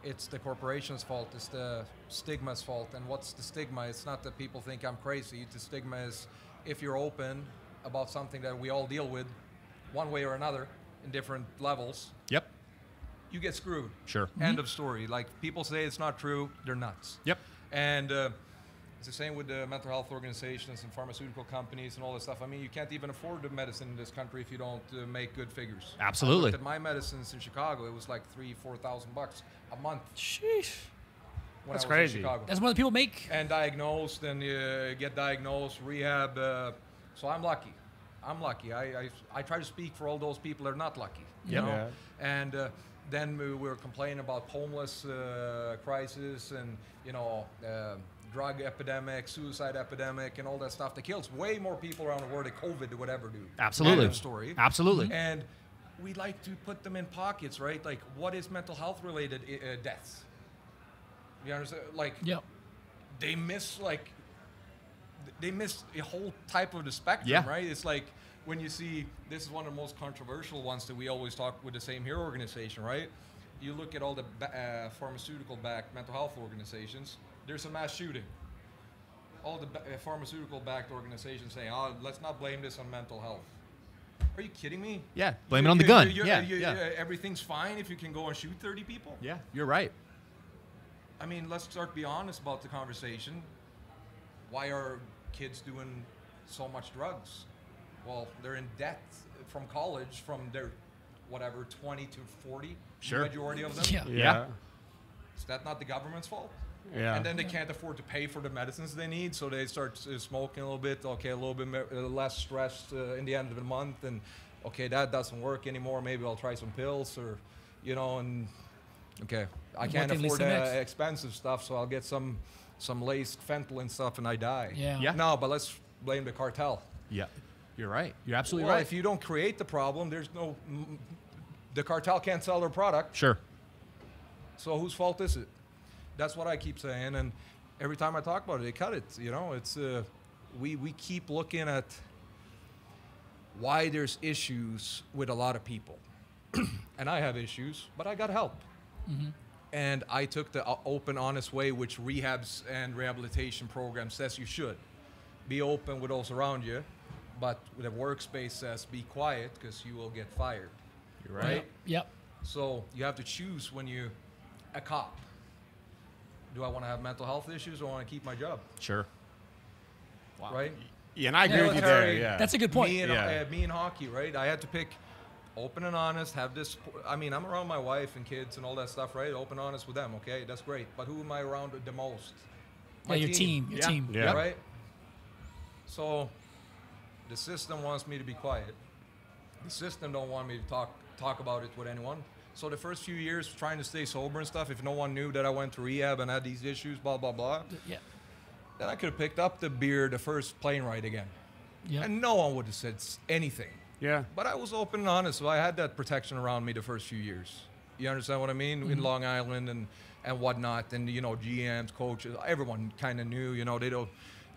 It's the corporation's fault. It's the stigma's fault. And what's the stigma? It's not that people think I'm crazy. The stigma is if you're open about something that we all deal with, one way or another, in different levels. You get screwed. End of story. Like people say it's not true, they're nuts. And it's the same with the mental health organizations and pharmaceutical companies and all this stuff. I mean, you can't even afford the medicine in this country if you don't make good figures. Absolutely. I looked at my medicines in Chicago. It was like $3,000-4,000 a month. Sheesh. That's crazy. That's more than people make. And diagnosed, and get diagnosed, rehab. So I'm lucky. I try to speak for all those people that are not lucky. You know? And then we were complaining about homeless crisis and, you know, drug epidemic, suicide epidemic, and all that stuff that kills way more people around the world than COVID would ever do. Absolutely. Story. Absolutely. And we like to put them in pockets, right? Like, what is mental health related deaths? You understand? Like, Yep. they miss a whole type of the spectrum, Yeah. right? It's like when you see, this is one of the most controversial ones that we always talk with the Same Here organization, right? You look at all the pharmaceutical-backed mental health organizations, there's a mass shooting. All the pharmaceutical-backed organizations say, oh, let's not blame this on mental health. Are you kidding me? Yeah, blame it on the gun. Yeah. Yeah. Everything's fine if you can go and shoot 30 people? Yeah, you're right. I mean, let's start to be honest about the conversation. Why are kids doing so much drugs? Well, they're in debt from college from their, 20 to 40, Sure. the majority of them. Yeah. Yeah. Is that not the government's fault? Yeah. And then they can't afford to pay for the medicines they need, so they start smoking a little bit. Okay, a little bit less stressed in the end of the month, and okay, that doesn't work anymore. Maybe I'll try some pills, or and okay, I can't thing leads afford to the next. expensive stuff, so I'll get some laced fentanyl stuff, and I die. Yeah. Yeah. No, but let's blame the cartel. Yeah, you're right. You're absolutely Well, right. if you don't create the problem, the cartel can't sell their product. Sure. So whose fault is it? That's what I keep saying, and every time I talk about it, they cut it. It's we keep looking at why there's issues with a lot of people, and I have issues, but I got help, and I took the open, honest way, which rehabs and rehabilitation program says you should be open with those around you, but the workspace says be quiet because you will get fired. You're Right? Yep. So you have to choose when you're a cop. Do I want to have mental health issues or want to keep my job? Sure. Right? Yeah, and I agree with you there. Military, Yeah. That's a good point. Me and Yeah. me and hockey, right? I had to pick open and honest, have this. I mean, I'm around my wife and kids and all that stuff, right? Open and honest with them, okay? That's great. But who am I around the most? Yeah, your team. Your Yeah. team. Yeah. Right? So the system wants me to be quiet. The system don't want me to talk about it with anyone. So the first few years trying to stay sober and stuff, if no one knew that I went to rehab and had these issues, blah, blah, blah, Yeah. then I could have picked up the beer the first plane ride again. Yeah. And no one would have said anything. Yeah. But I was open and honest, so I had that protection around me the first few years. You understand what I mean? In Long Island and whatnot, and GMs, coaches, everyone kind of knew. They don't.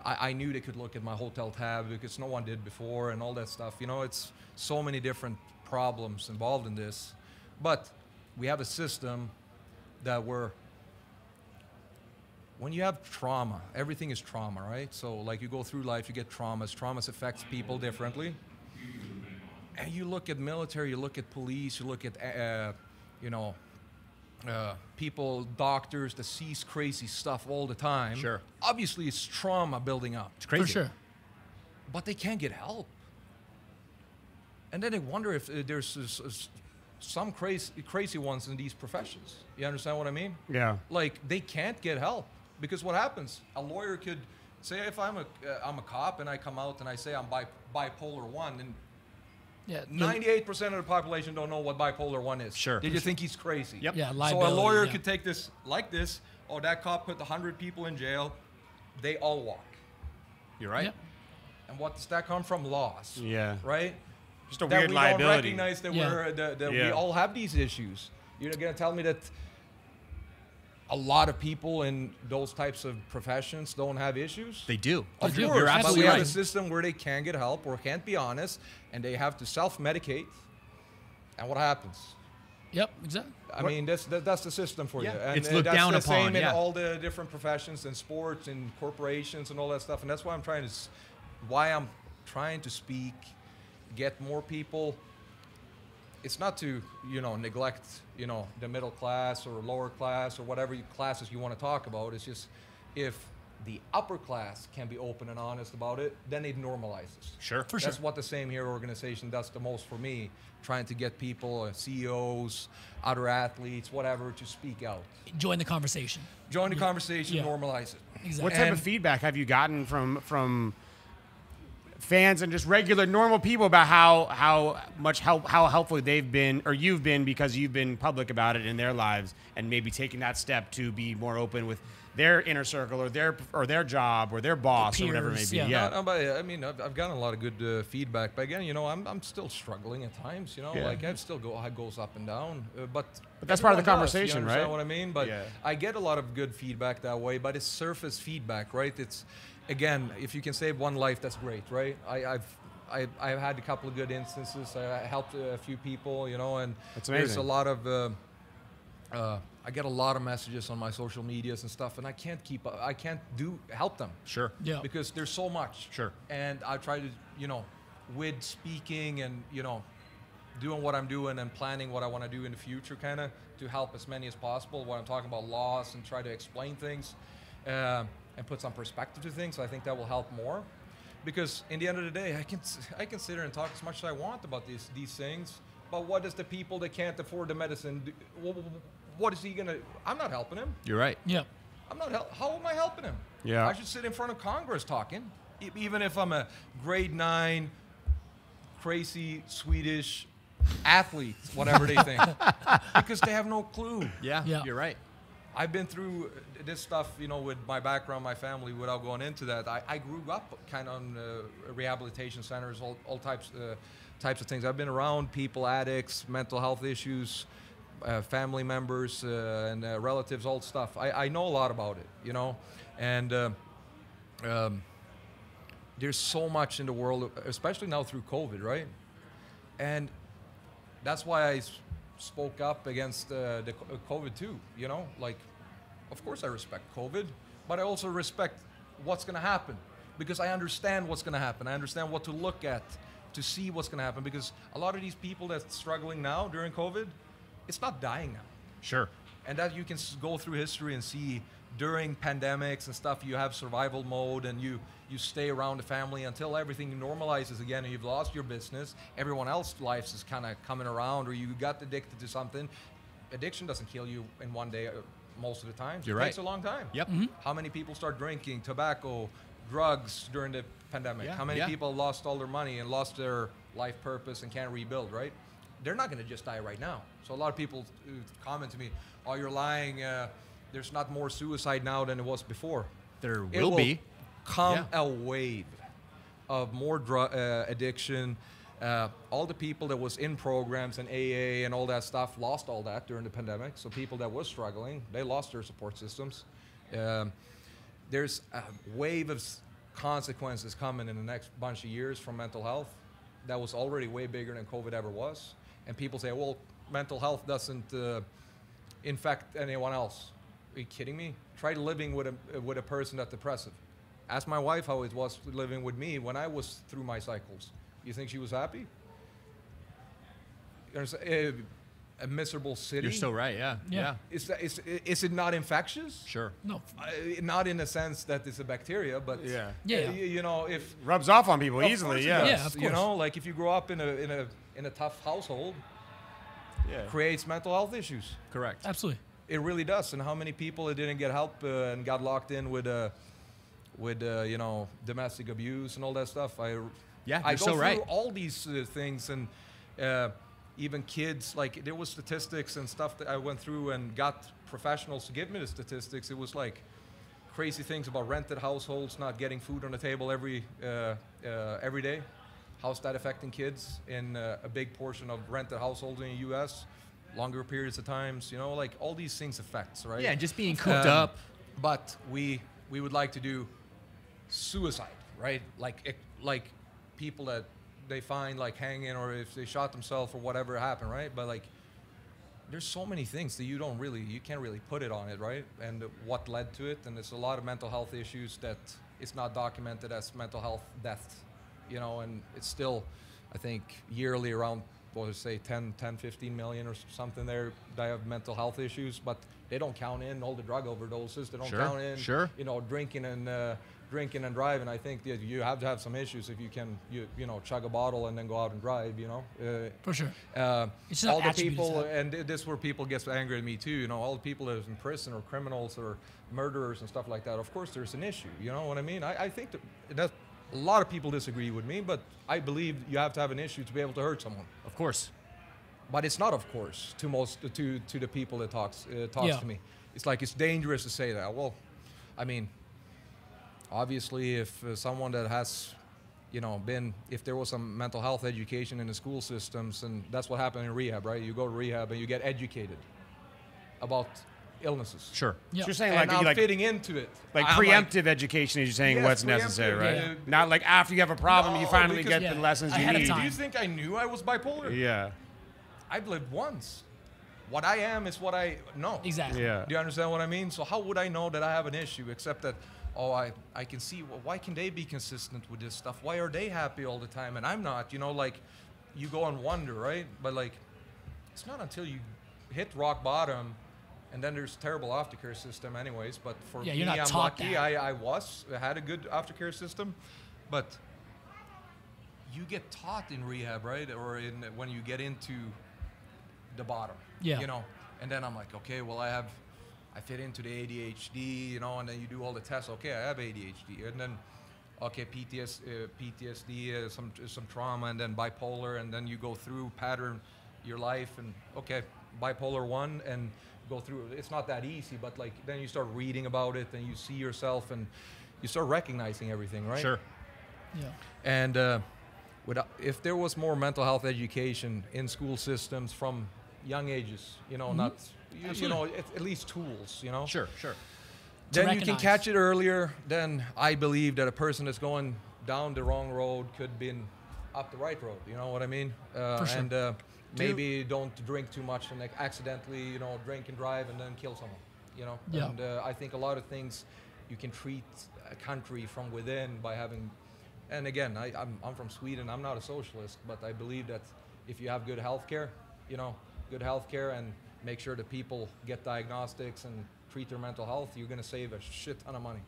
I knew they could look at my hotel tab because no one did before, and all that stuff. It's so many different problems involved in this, but we have a system that when you have trauma, everything is trauma, right? So like you go through life, you get traumas. Traumas affects people differently. And you look at military, you look at police, you look at, people, doctors that sees crazy stuff all the time. Sure. Obviously, it's trauma building up. It's crazy. For sure. But they can't get help. And then they wonder if there's some crazy ones in these professions. You understand what I mean? Yeah. Like, they can't get help. Because what happens? A lawyer could say, if I'm a cop and I come out and I say I'm bipolar 1, and Yeah. 98% of the population don't know what bipolar 1 is. Sure. They just think he's crazy. Yep. Yeah. So a Liability, lawyer yeah. could take this like this. Oh, that cop put 100 people in jail. They all walk. You're right. Yep. And what does that come from? Laws. Yeah. Right? Just a That weird we liability. don't recognize that Yeah. that we Yeah. all have these issues. You're going to tell me that a lot of people in those types of professions don't have issues? They do. Of do. course, You're but we absolutely have right. a system where they can't get help or can't be honest, and they have to self-medicate. And what happens? Yep. Exactly. I mean, that's the system for Yeah, you. And it's looked that's down the upon, same in yeah. all the different professions and sports and corporations and all that stuff. And that's why I'm trying to speak, get more people. It's not to, neglect, the middle class or lower class or whatever classes you want to talk about. It's just if the upper class can be open and honest about it, then it normalizes. Sure. For sure. That's what the Same Here organization does the most for me, trying to get people, CEOs, other athletes, whatever, to speak out. Join the conversation. Join the conversation, Yeah. normalize it. Exactly. What type of And- feedback have you gotten from fans and just regular normal people about how helpful they've been or you've been because you've been public about it in their lives and maybe taking that step to be more open with their inner circle or their job or their boss or whatever it may peers, be. yeah. Yeah. No, but I mean, I've gotten a lot of good feedback. But again, I'm still struggling at times. Yeah. Like I still goes up and down. But that's part of the everyone does, conversation, you understand right? what I mean? But Yeah. I get a lot of good feedback that way. But it's surface feedback, right? It's again, if you can save one life, that's great, right? I've had a couple of good instances. I helped a few people, and That's there's amazing. a lot of. I get a lot of messages on my social medias and stuff, and I can't help them. Sure. Yeah. Because there's so much. Sure. And I try to, with speaking and, doing what I'm doing and planning what I want to do in the future, kind of to help as many as possible when I'm talking about loss and try to explain things and put some perspective to things. I think that will help more. Because in the end of the day, I can sit here and talk as much as I want about these things, but what does the people that can't afford the medicine do? What is he going to... I'm not helping him. You're right. Yeah. How am I helping him? Yeah. I should sit in front of Congress talking, even if I'm a grade 9, crazy Swedish athlete, whatever they think, because they have no clue. Yeah. Yeah. You're right. I've been through this stuff, with my background, my family, without going into that. I grew up kind of on rehabilitation centers, all types of things. I've been around people, addicts, mental health issues, family members and relatives, all stuff. I know a lot about it, and there's so much in the world, especially now through COVID, right? And that's why I spoke up against the COVID too, like, of course I respect COVID, but I also respect what's going to happen, because I understand what's going to happen. I understand what to look at to see what's going to happen, because a lot of these people that's struggling now during COVID, it's not dying now. Sure. And that you can go through history and see during pandemics and stuff, you have survival mode and you stay around the family until everything normalizes again and you've lost your business. Everyone else's lives is kind of coming around, or you got addicted to something. Addiction doesn't kill you in one day most of the time. You're It right. takes a long time. Yep. How many people start drinking, tobacco, drugs during the pandemic? Yeah, How many yeah. people lost all their money and lost their life purpose and can't rebuild, right? They're not going to just die right now. So a lot of people comment to me, "Oh, you're lying. There's not more suicide now than it was before." There It will be. come Yeah. a wave of more drug addiction. All the people that was in programs and AA and all that stuff lost all that during the pandemic. So people that was struggling, they lost their support systems. There's a wave of consequences coming in the next bunch of years from mental health that was already way bigger than COVID ever was. And people say, well, mental health doesn't infect anyone else. Are you kidding me? Try living with a person that's depressive. Ask my wife how it was living with me when I was through my cycles. You think she was happy? There's a miserable city. You're so right. Yeah. Yeah. Is it not infectious? Sure. No. Not in the sense that it's a bacteria, but Yeah. Yeah. if Rubs off on people of easily. course it Yeah. does, Yeah, of course. like if you grow up in a tough household, Yeah. creates mental health issues. Correct. Absolutely. It really does. And how many people that didn't get help and got locked in with domestic abuse and all that stuff. I Yeah, go you're so through right. all these things, and even kids. Like there was statistics and stuff that I went through and got professionals to give me the statistics. It was like crazy things about rented households not getting food on the table every day. How's that affecting kids in a big portion of rented households in the U.S.? Longer periods of times, like all these things affects, right? Yeah, just being cooped up. But we would like to do suicide, right? Like people that they find like hanging, or if they shot themselves or whatever happened, right? But like there's so many things that you can't really put it on it, right? And what led to it, and there's a lot of mental health issues that it's not documented as mental health deaths, and it's still, I think, yearly around, what would I say, 10, 15 million or something there die of mental health issues, but they don't count in all the drug overdoses. They don't Sure, count in, sure. drinking and driving. I think that you have to have some issues if you can, chug a bottle and then go out and drive, For sure. It's not all the attributed to people, that. and this is where people get angry at me too, all the people that are in prison or criminals or murderers and stuff like that, of course there's an issue, you know what I mean? I think that a lot of people disagree with me, but I believe you have to have an issue to be able to hurt someone. Of course. But it's not, of course, to the people that talks Yeah. to me. It's like it's dangerous to say that. Well, I mean, obviously, if someone that has, if there was some mental health education in the school systems, and that's what happened in rehab, right? You go to rehab and you get educated about illnesses. Sure. Yeah. So you're saying And like, I'm fitting into it. like I'm preemptive education is you're saying Yes, what's necessary, preemptive, right? yeah. Not like after you have a problem, you No, finally because- get the Yeah, lessons you ahead of need. time. Do you think I knew I was bipolar? Yeah. I've lived once. What I am is what I know. Exactly. Yeah. Do you understand what I mean? So how would I know that I have an issue except that, I can see, well, why can they be consistent with this stuff? Why are they happy all the time and I'm not? Like you go and wonder, right? But like, it's not until you hit rock bottom, and then there's terrible aftercare system anyways. But for Yeah, me, you're not I'm taught lucky. that. I had a good aftercare system, but you get taught in rehab, right? Or when you get into the bottom, Yeah. And then I'm like, okay, well, I fit into the ADHD, and then you do all the tests. Okay, I have ADHD, and then, okay, PTSD, some trauma, and then bipolar, and then you go through pattern your life, and okay, bipolar 1, and go through. It's not that easy, but like then you start reading about it, and you see yourself, and you start recognizing everything, right? Sure. Yeah. And if there was more mental health education in school systems from young ages, not at least tools, Sure. then you can recognize. catch it earlier. Then I believe that a person that's going down the wrong road could be up the right road. You know what I mean? For sure. And maybe don't drink too much and like accidentally, drink and drive and then kill someone. Yeah. And I think a lot of things you can treat a country from within by having. And again, I'm from Sweden. I'm not a socialist, but I believe that if you have good healthcare, and make sure that people get diagnostics and treat their mental health, you're going to save a shit ton of money.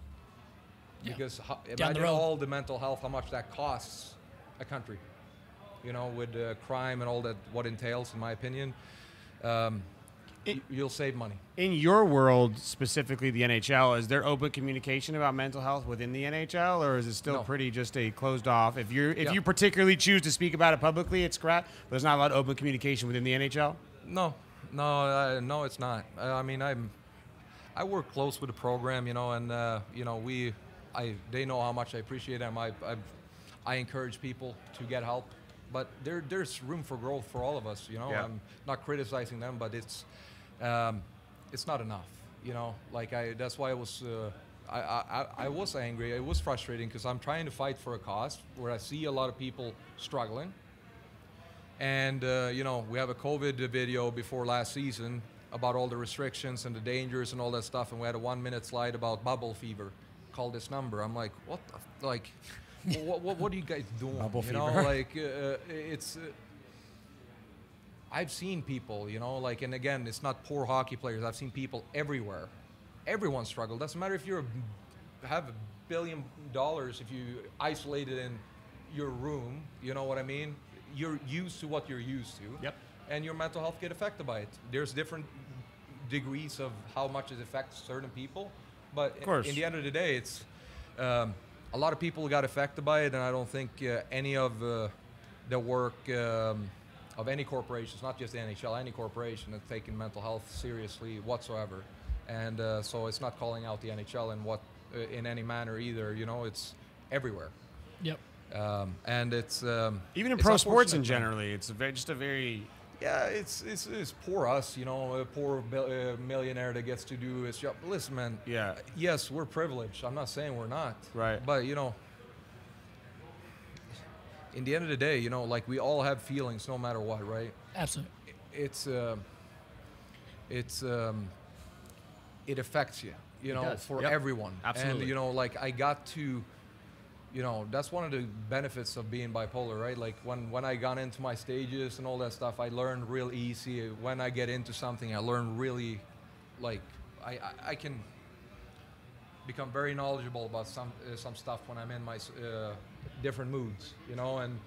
Yeah. Because Down the imagine road. all the mental health, how much that costs a country, with crime and all that, what entails, in my opinion. You'll save money. In your world, specifically the NHL, is there open communication about mental health within the NHL, or is it still No. pretty just a closed off? If you Yeah. particularly choose to speak about it publicly, it's crap. But there's not a lot of open communication within the NHL. No, it's not. I work close with the program, and they know how much I appreciate them. I encourage people to get help, but there's room for growth for all of us. Yeah. I'm not criticizing them, but it's not enough. That's why I was angry. It was frustrating because I'm trying to fight for a cause where I see a lot of people struggling. And, we have a COVID video before last season about all the restrictions and the dangers and all that stuff. And we had a 1-minute slide about bubble fever. Call this number. I'm like, what what are you guys doing? Bubble fever. It's... I've seen people, and again, it's not poor hockey players. I've seen people everywhere. Everyone struggle. Doesn't matter if have $1 billion, if you isolated in your room, you know what I mean? You're used to what you're used to. Yep. And your mental health get affected by it. There's different degrees of how much it affects certain people. But Of course. in the end of the day, it's a lot of people got affected by it, and I don't think any of the work of any corporations, not just the NHL, any corporation that's taking mental health seriously whatsoever. And so it's not calling out the NHL in any manner either. It's everywhere. Yep. And it's Even in it's pro sports in unfortunate, man. generally, it's just a very Yeah, it's poor us, a poor millionaire that gets to do his job. Listen, man. Yeah. Yes, we're privileged. I'm not saying we're not. Right. But in the end of the day, we all have feelings, no matter what, right? Absolutely. It affects you, does. for Yep. everyone. Absolutely. And I got to. That's one of the benefits of being bipolar, right? Like when I got into my stages and all that stuff, I learned real easy. When I get into something, I learn really, I can become very knowledgeable about some stuff when I'm in my different moods, and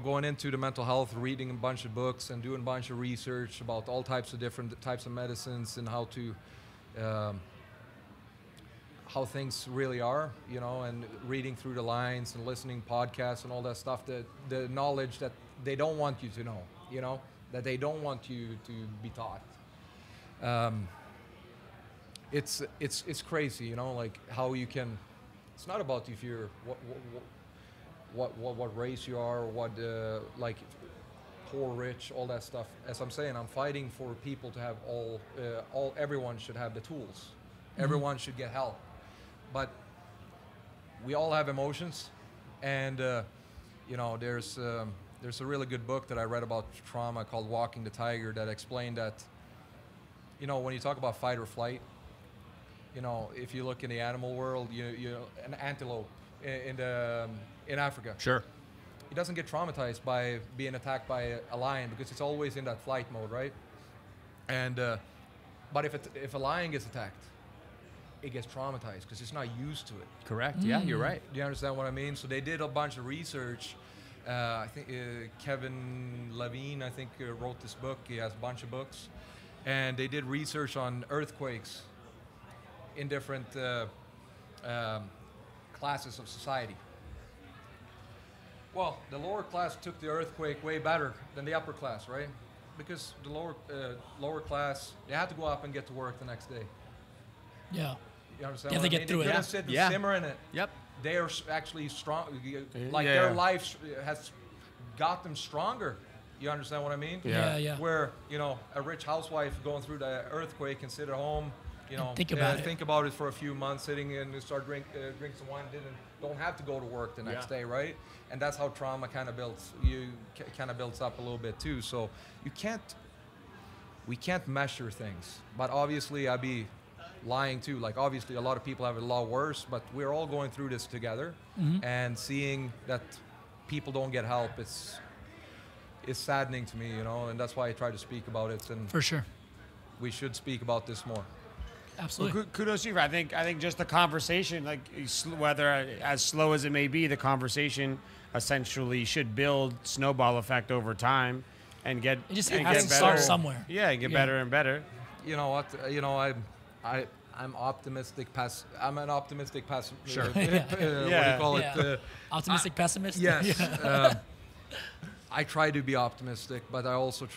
going into the mental health, reading a bunch of books and doing a bunch of research about all types of different types of medicines and how to. How things really are, and reading through the lines and listening podcasts and all that stuff, the knowledge that they don't want you to know, that they don't want you to be taught. it's crazy, you know, like how you can. It's not about if you're what race you are, or what like poor, rich, all that stuff. As I'm saying, I'm fighting for people to have everyone should have the tools. Everyone should get help. But we all have emotions, and you know, there's a really good book that I read about trauma called Walking the Tiger that explained that, you know, when you talk about fight or flight, you know, if you look in the animal world, you an antelope in Africa. Sure. He doesn't get traumatized by being attacked by a lion because it's always in that flight mode, right? And but if a lion gets attacked, it gets traumatized because it's not used to it. Correct. Yeah, you're right. Do you understand what I mean? So they did a bunch of research. I think Kevin Levine, I think, wrote this book. He has a bunch of books. And they did research on earthquakes in different classes of society. Well, the lower class took the earthquake way better than the upper class, right? Because the lower class, they had to go up and get to work the next day. Yeah. You understand? Yeah, what they I get mean? through They it. couldn't sit and Yeah. simmer in it. Yep. They are actually strong. Like Yeah. their life has got them stronger. You understand what I mean? Yeah, yeah. Where, you know, a rich housewife going through the earthquake can sit at home, you know, think about it. think about it for a few months, sitting and start drink some wine, don't have to go to work the next day, right? And that's how trauma kind of builds up a little bit too. So we can't measure things, but obviously I'd be lying too. Like obviously a lot of people have it a lot worse, but we're all going through this together, and seeing that people don't get help, it's saddening to me, you know, and that's why I try to speak about it. And For sure. we should speak about this more. Absolutely. Well, kudos to you. I think just the conversation, like whether as slow as it may be, the conversation essentially should build snowball effect over time and get It just and has get to start better. somewhere. Yeah, and get better and better. You know what? You know, I'm optimistic. I'm an optimistic pessimist. Sure. What do you call Yeah. it? Optimistic pessimist? Yes. Yeah. I try to be optimistic, but I also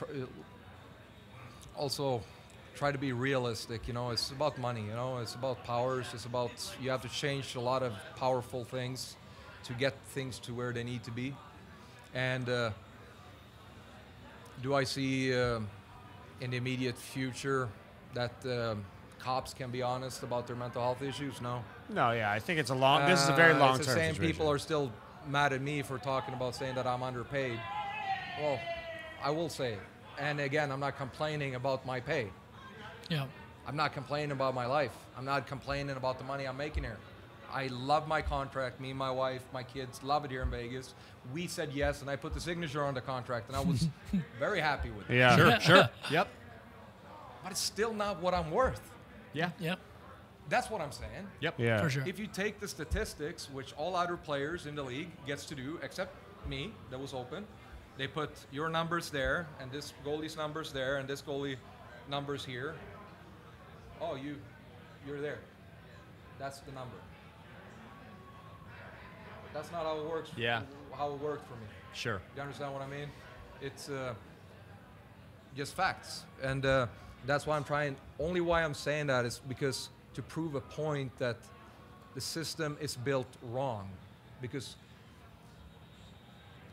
try to be realistic. You know, it's about money. You know, it's about powers. It's about you have to change a lot of powerful things to get things to where they need to be. And do I see in the immediate future that cops can be honest about their mental health issues? No. No, yeah, I think it's this is a very long it's term the same situation. people are still mad at me for talking about saying that I'm underpaid. Well, I will say it. And again, I'm not complaining about my pay. Yeah. I'm not complaining about my life. I'm not complaining about the money I'm making here. I love my contract. Me and my wife, my kids love it here in Vegas. We said yes, and I put the signature on the contract, and I was very happy with it. Yeah. Sure. Sure. Yep. But it's still not what I'm worth. Yeah. Yeah. That's what I'm saying. Yep. Yeah. For sure. If you take the statistics, which all other players in the league gets to do, except me, that was open, they put your numbers there, and this goalie's numbers there, and this goalie numbers here. Oh, you're there. That's the number. That's not how it works. Yeah. How it worked for me. Sure. You understand what I mean? It's just facts, and that's why I'm trying. Only why I'm saying that is because to prove a point that the system is built wrong. Because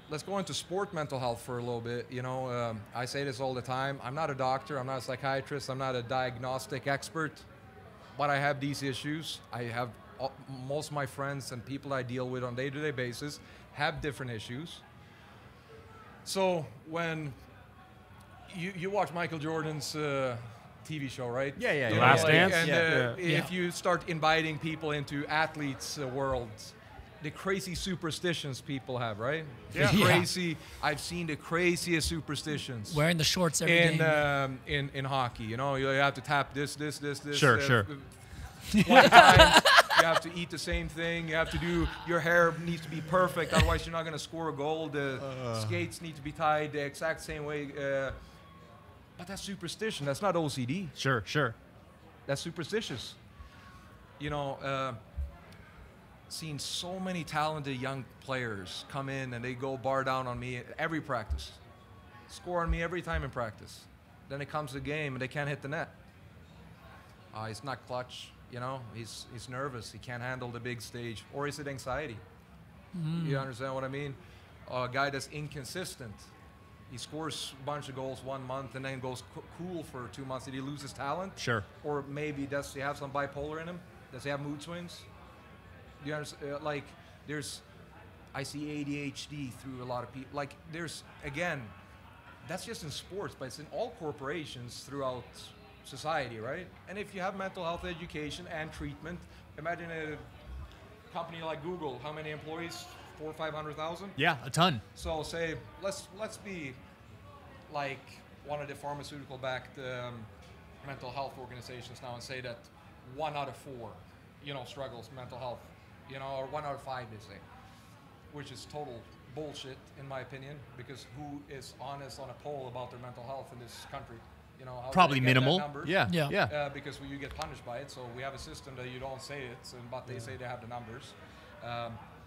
let's go into sport mental health for a little bit. You know, I say this all the time. I'm not a doctor. I'm not a psychiatrist. I'm not a diagnostic expert. But I have these issues. I have most of my friends and people I deal with on a day-to-day basis have different issues. So when you watch Michael Jordan's TV show, right? Yeah, yeah, You yeah. know, Last like, Dance? And Yeah. if you start inviting people into athletes' worlds, the crazy superstitions people have, right? Yeah. The crazy. I've seen the craziest superstitions Wearing the shorts every game. in hockey. You know, you have to tap this. Sure, sure. 20 times. You have to eat the same thing. You have to do. Your hair needs to be perfect, otherwise you're not going to score a goal. The skates need to be tied the exact same way. But that's superstition. That's not OCD. Sure. Sure. That's superstitious. You know, seen so many talented young players come in and they go bar down on me every practice, score on me every time in practice. Then it comes the game and they can't hit the net. He's not clutch. You know, he's nervous. He can't handle the big stage. Or is it anxiety? You understand what I mean? A guy that's inconsistent. He scores a bunch of goals 1 month and then goes cool for 2 months. Did he lose his talent? Sure. Or maybe does he have some bipolar in him? Does he have mood swings? You understand? Like, I see ADHD through a lot of people. Like, again, that's just in sports, but it's in all corporations throughout society, right? And if you have mental health education and treatment, imagine a company like Google, how many employees? 400,000 or 500,000? Yeah, a ton. So say, let's be like one of the pharmaceutical-backed mental health organizations now and say that 1 out of 4, struggles mental health, or 1 out of 5 they say, which is total bullshit in my opinion, because who is honest on a poll about their mental health in this country? How Probably do they get that minimal. numbers? Yeah. Because you get punished by it, so we have a system that you don't say it, but they say they have the numbers.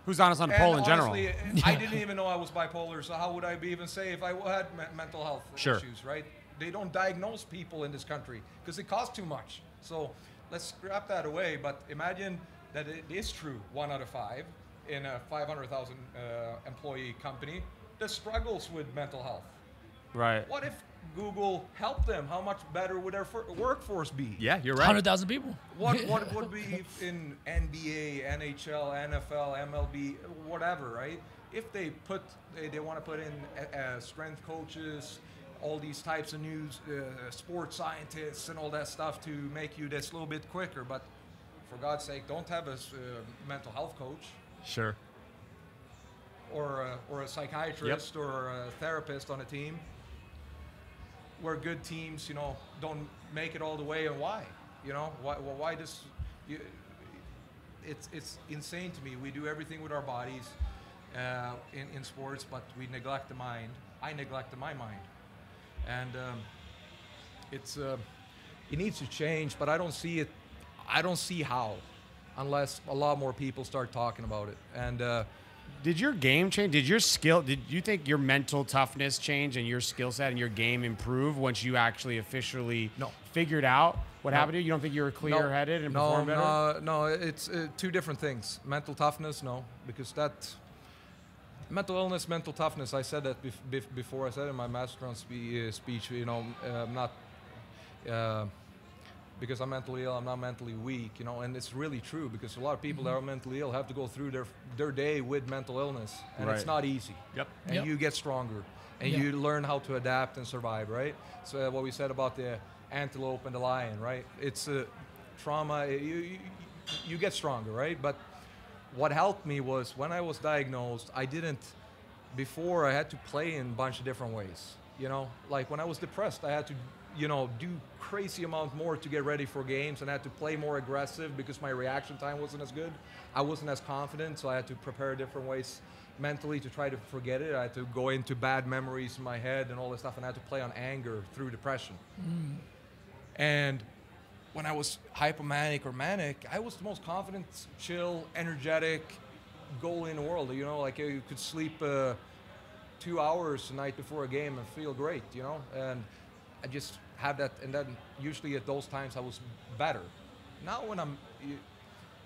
Who's honest on a poll in general? Honestly, I didn't even know I was bipolar, so how would I even say if I had mental health issues, right? They don't diagnose people in this country because it costs too much. So let's scrap that away, but imagine that it is true, 1 out of 5 in a 500,000 employee company that struggles with mental health. Right. What if Google helped them? How much better would their workforce be? Yeah, you're right. 100,000 people. What would be in NBA, NHL, NFL, MLB, whatever, right? If they want to put in strength coaches, all these types of news, sports scientists and all that stuff to make you this little bit quicker. But for God's sake, don't have a mental health coach. Sure. Or a psychiatrist or a therapist on a team. Where good teams, don't make it all the way, and why? Why does? It's insane to me. We do everything with our bodies in sports, but we neglect the mind. I neglected my mind, and it needs to change. But I don't see it. I don't see how, unless a lot more people start talking about it. And did your game change? Did your skill? Did you think your mental toughness change and your skill set and your game improve once you actually officially figured out what happened to you? You don't think you were clear-headed and performed better? No. It's two different things. Mental toughness, no, because that mental illness, mental toughness. I said that before. I said in my master's speech. Not. Because I'm mentally ill, I'm not mentally weak, and it's really true because a lot of people that are mentally ill have to go through their day with mental illness, and it's not easy. Yep. And you get stronger, and you learn how to adapt and survive, right? So what we said about the antelope and the lion, right? It's a trauma. You get stronger, right? But what helped me was when I was diagnosed, before I had to play in a bunch of different ways. Like when I was depressed, I had to do crazy amount more to get ready for games, and I had to play more aggressive because my reaction time wasn't as good. I wasn't as confident, so I had to prepare different ways mentally to try to forget it. I had to go into bad memories in my head and all this stuff, and I had to play on anger through depression. And when I was hypomanic or manic, I was the most confident, chill, energetic goalie in the world. Like you could sleep 2 hours the night before a game and feel great, and I just have that, and then usually at those times I was better. Now when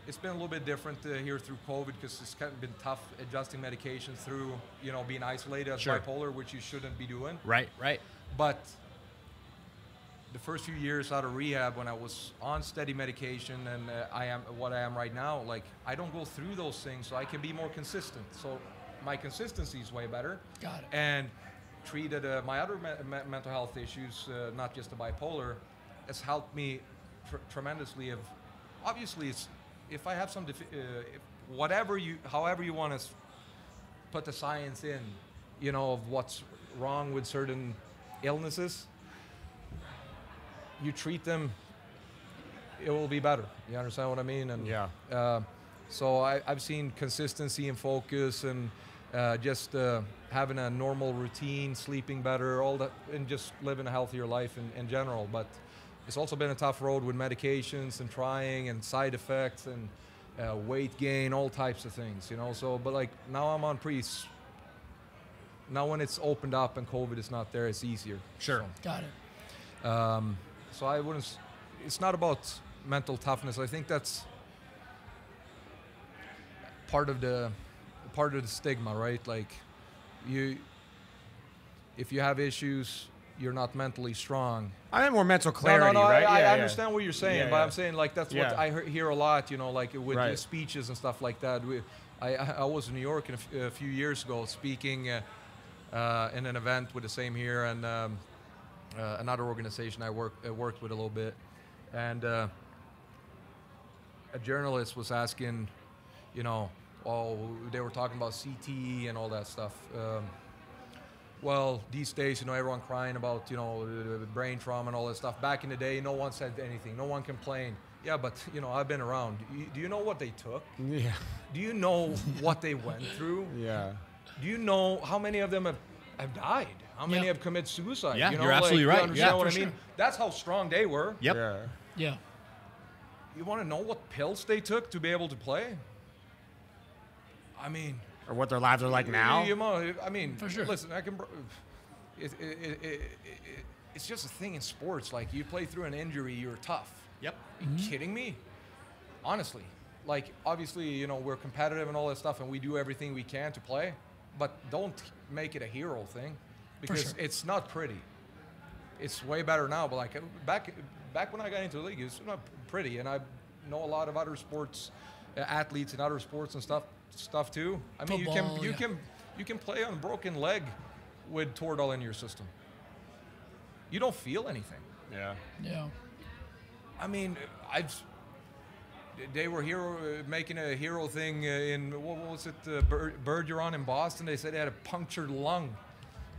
it's been a little bit different here through COVID because it's kind of been tough adjusting medication through, being isolated as bipolar, which you shouldn't be doing. Right. But the first few years out of rehab when I was on steady medication and I am what I am right now, like I don't go through those things, so I can be more consistent. So my consistency is way better. Got it. And treated my other mental health issues, not just the bipolar, has helped me tremendously. Obviously, if I have some, however you want to put the science in, of what's wrong with certain illnesses, you treat them, it will be better. You understand what I mean? And so I've seen consistency and focus and just having a normal routine, sleeping better, all that, and just living a healthier life in general. But it's also been a tough road with medications and trying and side effects and weight gain, all types of things, So, but like now I'm on now when it's opened up and COVID is not there, it's easier. Sure. So, Got it. so I wouldn't. It's not about mental toughness. I think that's part of the stigma, right? Like, if you have issues, you're not mentally strong. I mean, more mental clarity, no, right? I understand what you're saying, Yeah, but yeah. I'm saying, like, that's what I hear a lot, you know, like with Right. speeches and stuff like that. I was in New York a few years ago speaking in an event with the same here, and another organization I worked with a little bit, and a journalist was asking, you know, they were talking about CTE and all that stuff. Well, these days, you know, everyone crying about, you know, brain trauma and all that stuff. Back in the day, no one said anything. No one complained. Yeah, but, you know, I've been around. Do you know what they took? Yeah. Do you know what they went through? Yeah. Do you know how many of them have died? How many Yeah. have committed suicide? Yeah, you know, you're absolutely like, right. You understand Yeah, what I for mean? sure. That's how strong they were. Yep. Yeah. Yeah. You want to know what pills they took to be able to play? I mean, Or what their lives are like now. I mean, For sure. listen, it's just a thing in sports. Like, you play through an injury, you're tough. Yep. Are you kidding me? Honestly. Like, obviously, you know, we're competitive and all that stuff, and we do everything we can to play, but don't make it a hero thing, because sure. it's not pretty. It's way better now, but like back when I got into the league, it's not pretty, and I know a lot of other sports, athletes in other sports and stuff too. I mean, Football, you can play on a broken leg with Toradol in your system. You don't feel anything. Yeah. Yeah. I mean, they were making a hero thing in, what was it, Bergeron in Boston. They said he had a punctured lung.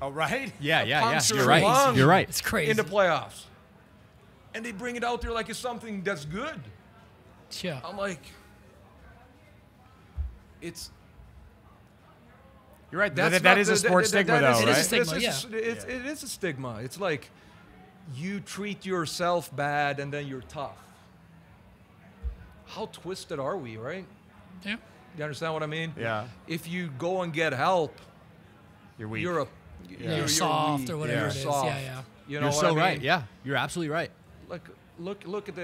Oh, right? Yeah. Punctured You're right. lung You're right. It's crazy. in the playoffs. And they bring it out there like it's something that's good. Yeah. I'm like, it's... You're right. That's That not is a the- sports that- stigma, that though, It is a right? stigma. It is a stigma. It's like, you treat yourself bad and then you're tough. How twisted are we, right? Yeah. You understand what I mean? Yeah. If you go and get help, You're weak. You're soft weak. or whatever You're it is. soft. Yeah, yeah. You know You're what so I mean? right. Yeah. You're absolutely right. Like, look at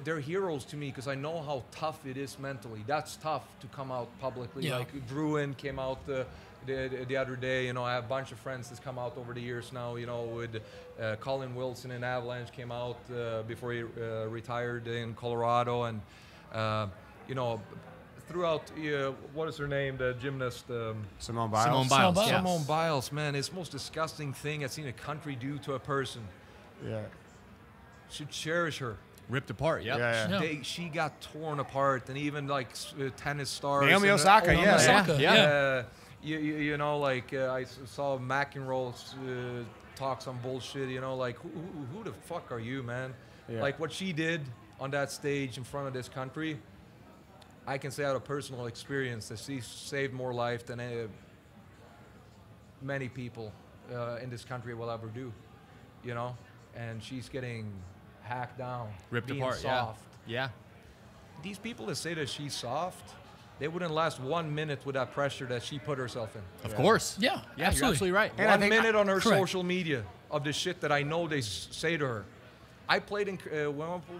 they're heroes to me, because I know how tough it is mentally. That's tough to come out publicly. Yeah. Like Bruin came out the other day. You know, I have a bunch of friends that's come out over the years now. You know, with Colin Wilson in Avalanche came out before he retired in Colorado, and you know, throughout what is her name, the gymnast Simone Biles. Simone Biles. Biles. Yeah. Simone Biles. Man, it's the most disgusting thing I've seen a country do to a person. Yeah. Should cherish her. Ripped apart. Yep. Yeah. Yeah. She got torn apart, and even like tennis stars. Naomi and, Osaka, Naomi yeah. Osaka, Yeah. yeah. You know, like I saw McEnroe talk some bullshit. You know, like who the fuck are you, man? Yeah. Like what she did on that stage in front of this country, I can say out of personal experience that she saved more life than many people in this country will ever do. You know, and she's getting hacked down, Ripped being apart. soft. Yeah. These people that say that she's soft, they wouldn't last 1 minute with that pressure that she put herself in. Of course. Yeah, Yeah. You're absolutely. absolutely right. And I 1 think minute on her correct. social media of the shit that I know they say to her. I played in,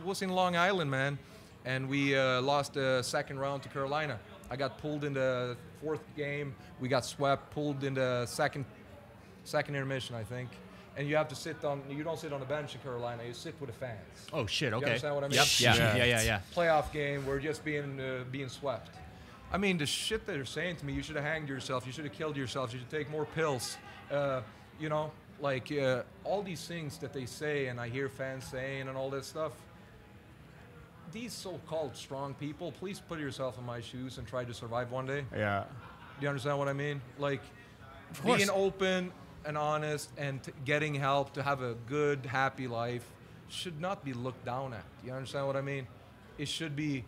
was in Long Island, man, and we lost the second round to Carolina. I got pulled in the fourth game. We got swept, pulled in the second intermission, I think. And you have to you don't sit on the bench in Carolina, you sit with the fans. Oh shit. You Okay. understand what I mean? Yep. Yeah. Yeah. Yeah. Playoff game, we're just being swept. I mean, the shit that they're saying to me, you should have hanged yourself, you should have killed yourself, you should take more pills. You know, like all these things that they say and I hear fans saying and all that stuff. These so-called strong people, please put yourself in my shoes and try to survive one day. Yeah. Do you understand what I mean? Like, Of course. being open and honest and getting help to have a good, happy life should not be looked down at. You understand what I mean? It should be,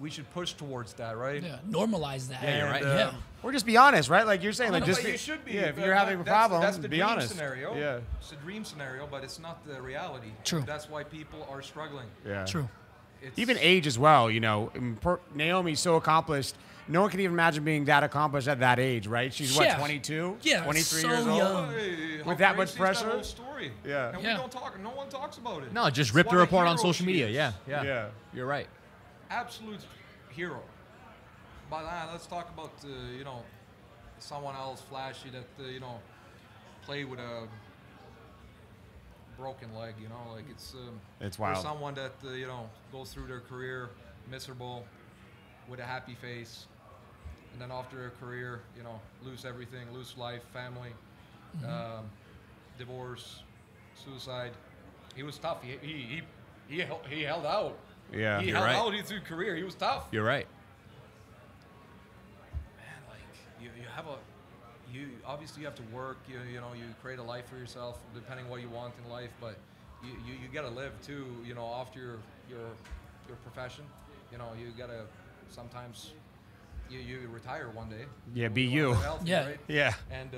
we should push towards that, right? Yeah. Normalize that. Yeah, you're right. Yeah. Or just be honest, right? Like you're saying, like No, just but be, you should be. Yeah, if but you're having a problem, that's the be dream honest. scenario. Yeah. It's a dream scenario, but it's not the reality. True. That's why people are struggling. Yeah. True. Even age as well, you know. Naomi's so accomplished. No one can even imagine being that accomplished at that age, right? She's what, Yeah. 22? Yeah, 23 so years old? young. Hey, With how that much crazy is pressure? That whole story. Yeah. And Yeah. we don't talk. No one talks about it. No, just It's rip the what a report on hero social she media. is. Yeah. Yeah. You're right. Absolute hero. But let's talk about you know, someone else flashy that you know, play with a broken leg. You know, like It's or wild. someone that you know, goes through their career miserable with a happy face, and then after their career, you know, lose everything, lose life, family, divorce, suicide. He was tough. He held out. Yeah. He You're held right. out through career. He was tough. You're right. Man, like you have a, you obviously you have to work. You know you create a life for yourself depending what you want in life, but you gotta live too. You know, after your profession. You know, you gotta sometimes you retire one day. Yeah, be wanna you. live healthy, Yeah. right? Yeah. And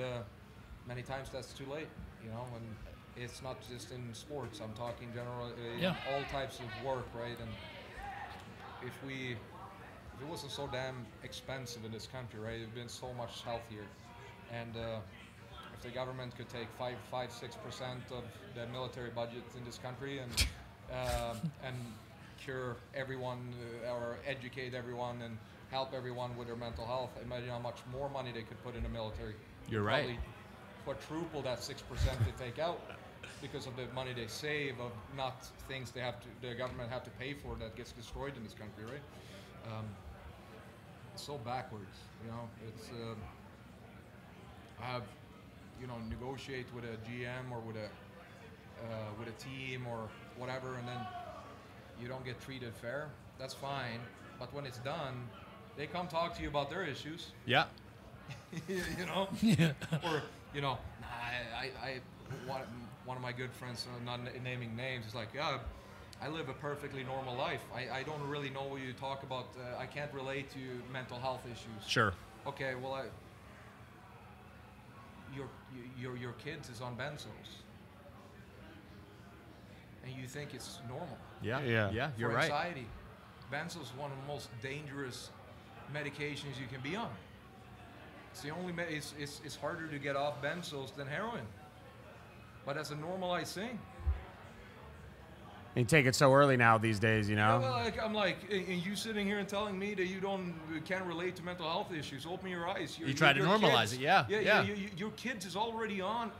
many times that's too late. You know, and it's not just in sports. I'm talking general, Yeah. all types of work, right? And if it wasn't so damn expensive in this country, right, it'd been so much healthier. And if the government could take 5-6% of the military budget in this country and cure everyone or educate everyone and help everyone with their mental health, imagine how much more money they could put in the military. You're right. Probably quadruple that 6% they take out because of the money they save of not things the government have to pay for that gets destroyed in this country, right? It's so backwards, you know. It's I have, you know, negotiate with a GM or with a team or whatever, and then you don't get treated fair. That's fine, but when it's done, they come talk to you about their issues. Yeah. You know, Yeah. or you know, I one of my good friends, not naming names, is like, yeah, I live a perfectly normal life. I don't really know what you talk about. I can't relate to mental health issues. Sure. Okay, well, your kids is on benzos, and you think it's normal. Yeah. Yeah. Yeah. You're For right. anxiety, benzos is one of the most dangerous medications you can be on. It's the only it's harder to get off benzos than heroin, but that's a normalized thing. You take it so early now these days, you know? Yeah, well, I'm like, and you sitting here and telling me that you can't relate to mental health issues. Open your eyes. You try to your normalize kids- it, yeah, yeah. Your kids is already on.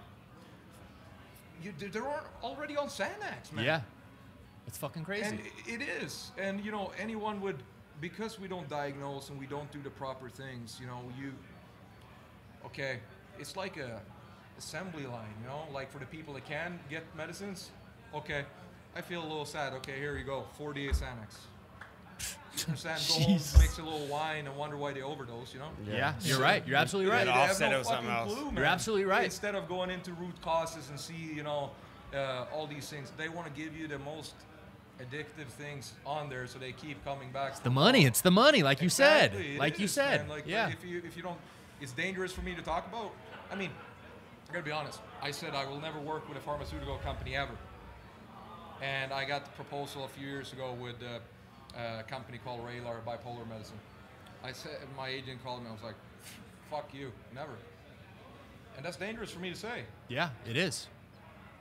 They're already on Xanax, man. Yeah. It's fucking crazy. And it is. And, you know, anyone would, because we don't diagnose and we don't do the proper things, you know, okay, it's like a assembly line, you know, like for the people that can get medicines, okay, I feel a little sad, okay, here you go, 48 Xanax. You understand? Go home, Jesus. mix a little wine and wonder why they overdose, you know? yeah. You're right. You're absolutely They right. Yeah. have Offset no it with something fucking else. clue, You're man. absolutely right. Instead of going into root causes and see, you know, all these things, they want to give you the most addictive things on there, so they keep coming back. The money. It's the money, like you said. Exactly, it Like you is, said. man. Like, Yeah. if you don't, it's dangerous for me to talk about. I mean, I gotta be honest. I said I will never work with a pharmaceutical company ever, and I got the proposal a few years ago with a company called Raylar Bipolar Medicine. I said, my agent called me. I was like, "Fuck you, never." And that's dangerous for me to say. Yeah. It is.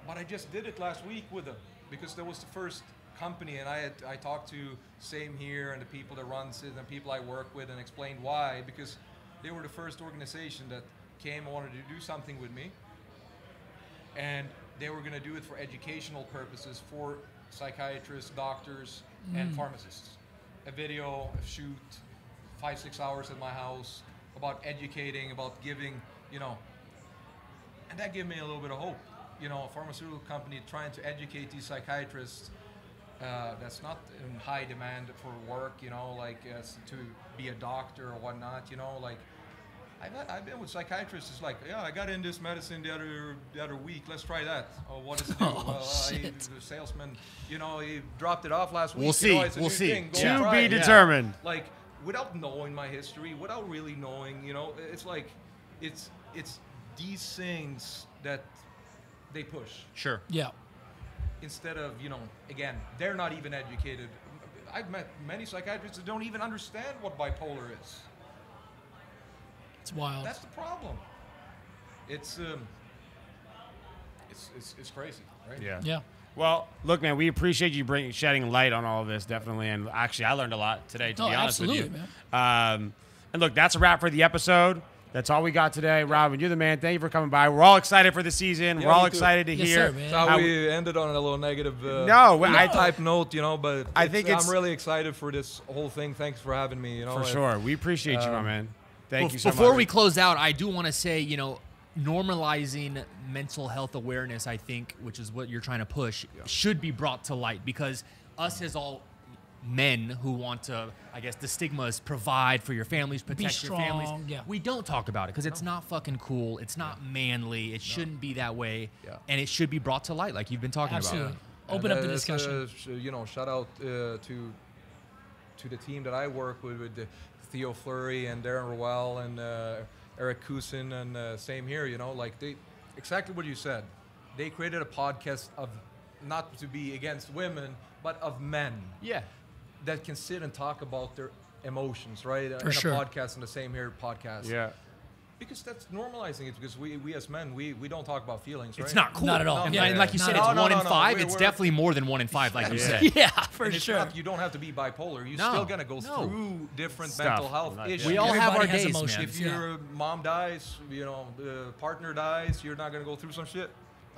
But I just did it last week with them because that was the first company, and I talked to Same Here and the people that runs it and people I work with and explained why, because they were the first organization that came and wanted to do something with me, and they were going to do it for educational purposes for psychiatrists, doctors, and pharmacists. A video, a shoot, 5-6 hours at my house about educating, about giving, you know, and that gave me a little bit of hope. You know, a pharmaceutical company trying to educate these psychiatrists that's not in high demand for work, you know, like to be a doctor or whatnot, you know, like I've been with psychiatrists. It's like, yeah, I got in this medicine the other week. Let's try that. Oh, what does it do? The salesman, you know, he dropped it off last week. We'll see. You know, it's a We'll new see. thing. Go To try be it. determined. Like, without knowing my history, without really knowing, you know, it's like, it's these things that they push. Sure. Yeah. Instead of, you know, again, they're not even educated. I've met many psychiatrists that don't even understand what bipolar is. It's wild. That's the problem. It's crazy, right? Yeah. Yeah. Well, look, man, we appreciate you shedding light on all of this, definitely. And actually, I learned a lot today, to be honest with you. Man. And look, that's a wrap for the episode. That's all we got today. Robin, you're the man. Thank you for coming by. We're all excited for the season. Yeah, We're all me too. excited to Yes, hear. sir, man. So we ended on a little negative type note, but I think I'm really excited for this whole thing. Thanks for having me. For sure. We appreciate you, my man. Thank you so much. Before we close out, I do want to say, normalizing mental health awareness, I think, which is what you're trying to push, should be brought to light, because us as all men who want to, I guess the stigma is provide for your families, protect your families. Yeah. We don't talk about it because it's not fucking cool. It's not manly. It shouldn't be that way. Yeah. And it should be brought to light like you've been talking Absolutely. about. Open up the discussion. Shout out to the team that I work with Theo Fleury and Darren Rowell and Eric Cousin, and same here, they exactly what you said. They created a podcast of not to be against women, but of men. Yeah. That can sit and talk about their emotions, right? For in sure. a podcast, and the same here podcast. Yeah. Because that's normalizing it, because we as men, we don't talk about feelings, right? It's not cool. Not at all. And, Yeah. and like you Not said, at it's all. 1 in No, 5. we're- It's definitely more than 1 in 5, like you said. Yeah, for And it's sure. not, you don't have to be bipolar. You're No. still going to go No. through different Stuff. mental health Like, issues. We all have our Everybody has days, emotions. man. If your mom dies, the partner dies, you're not going to go through some shit.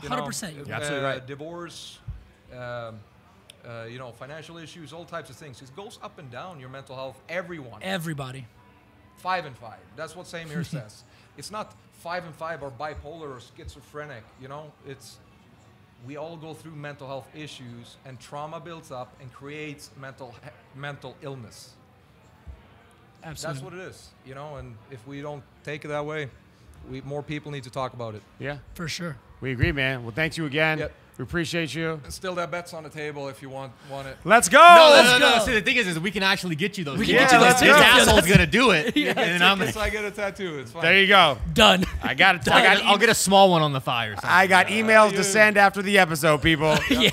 100%. You're absolutely right. Divorce, financial issues, all types of things. It goes up and down, your mental health, everyone. Everybody. 5 and 5. That's what same here says. It's not 5 and 5 or bipolar or schizophrenic. It's we all go through mental health issues, and trauma builds up and creates mental illness. Absolutely. That's what it is. And if we don't take it that way, more people need to talk about it. Yeah. For sure. We agree, man. Well, thanks you again. Yep. We appreciate you. And still, that bet's on the table if you want it. Let's go. No. See, the thing is we can actually get you those. We can tickets. get you those This tickets. asshole's gonna do it, and then I'm So I get a tattoo. It's fine. There you go. Done. I got it. I'll get a small one on the thigh or something. I got emails to you. send after the episode, people. Yeah.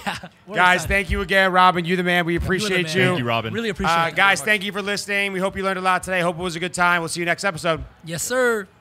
We're Guys, excited. thank you again, Robin. You the man. We appreciate man. you. Thank you, Robin. Really appreciate it. Guys, thank you for listening. We hope you learned a lot today. Hope it was a good time. We'll see you next episode. Yes, sir.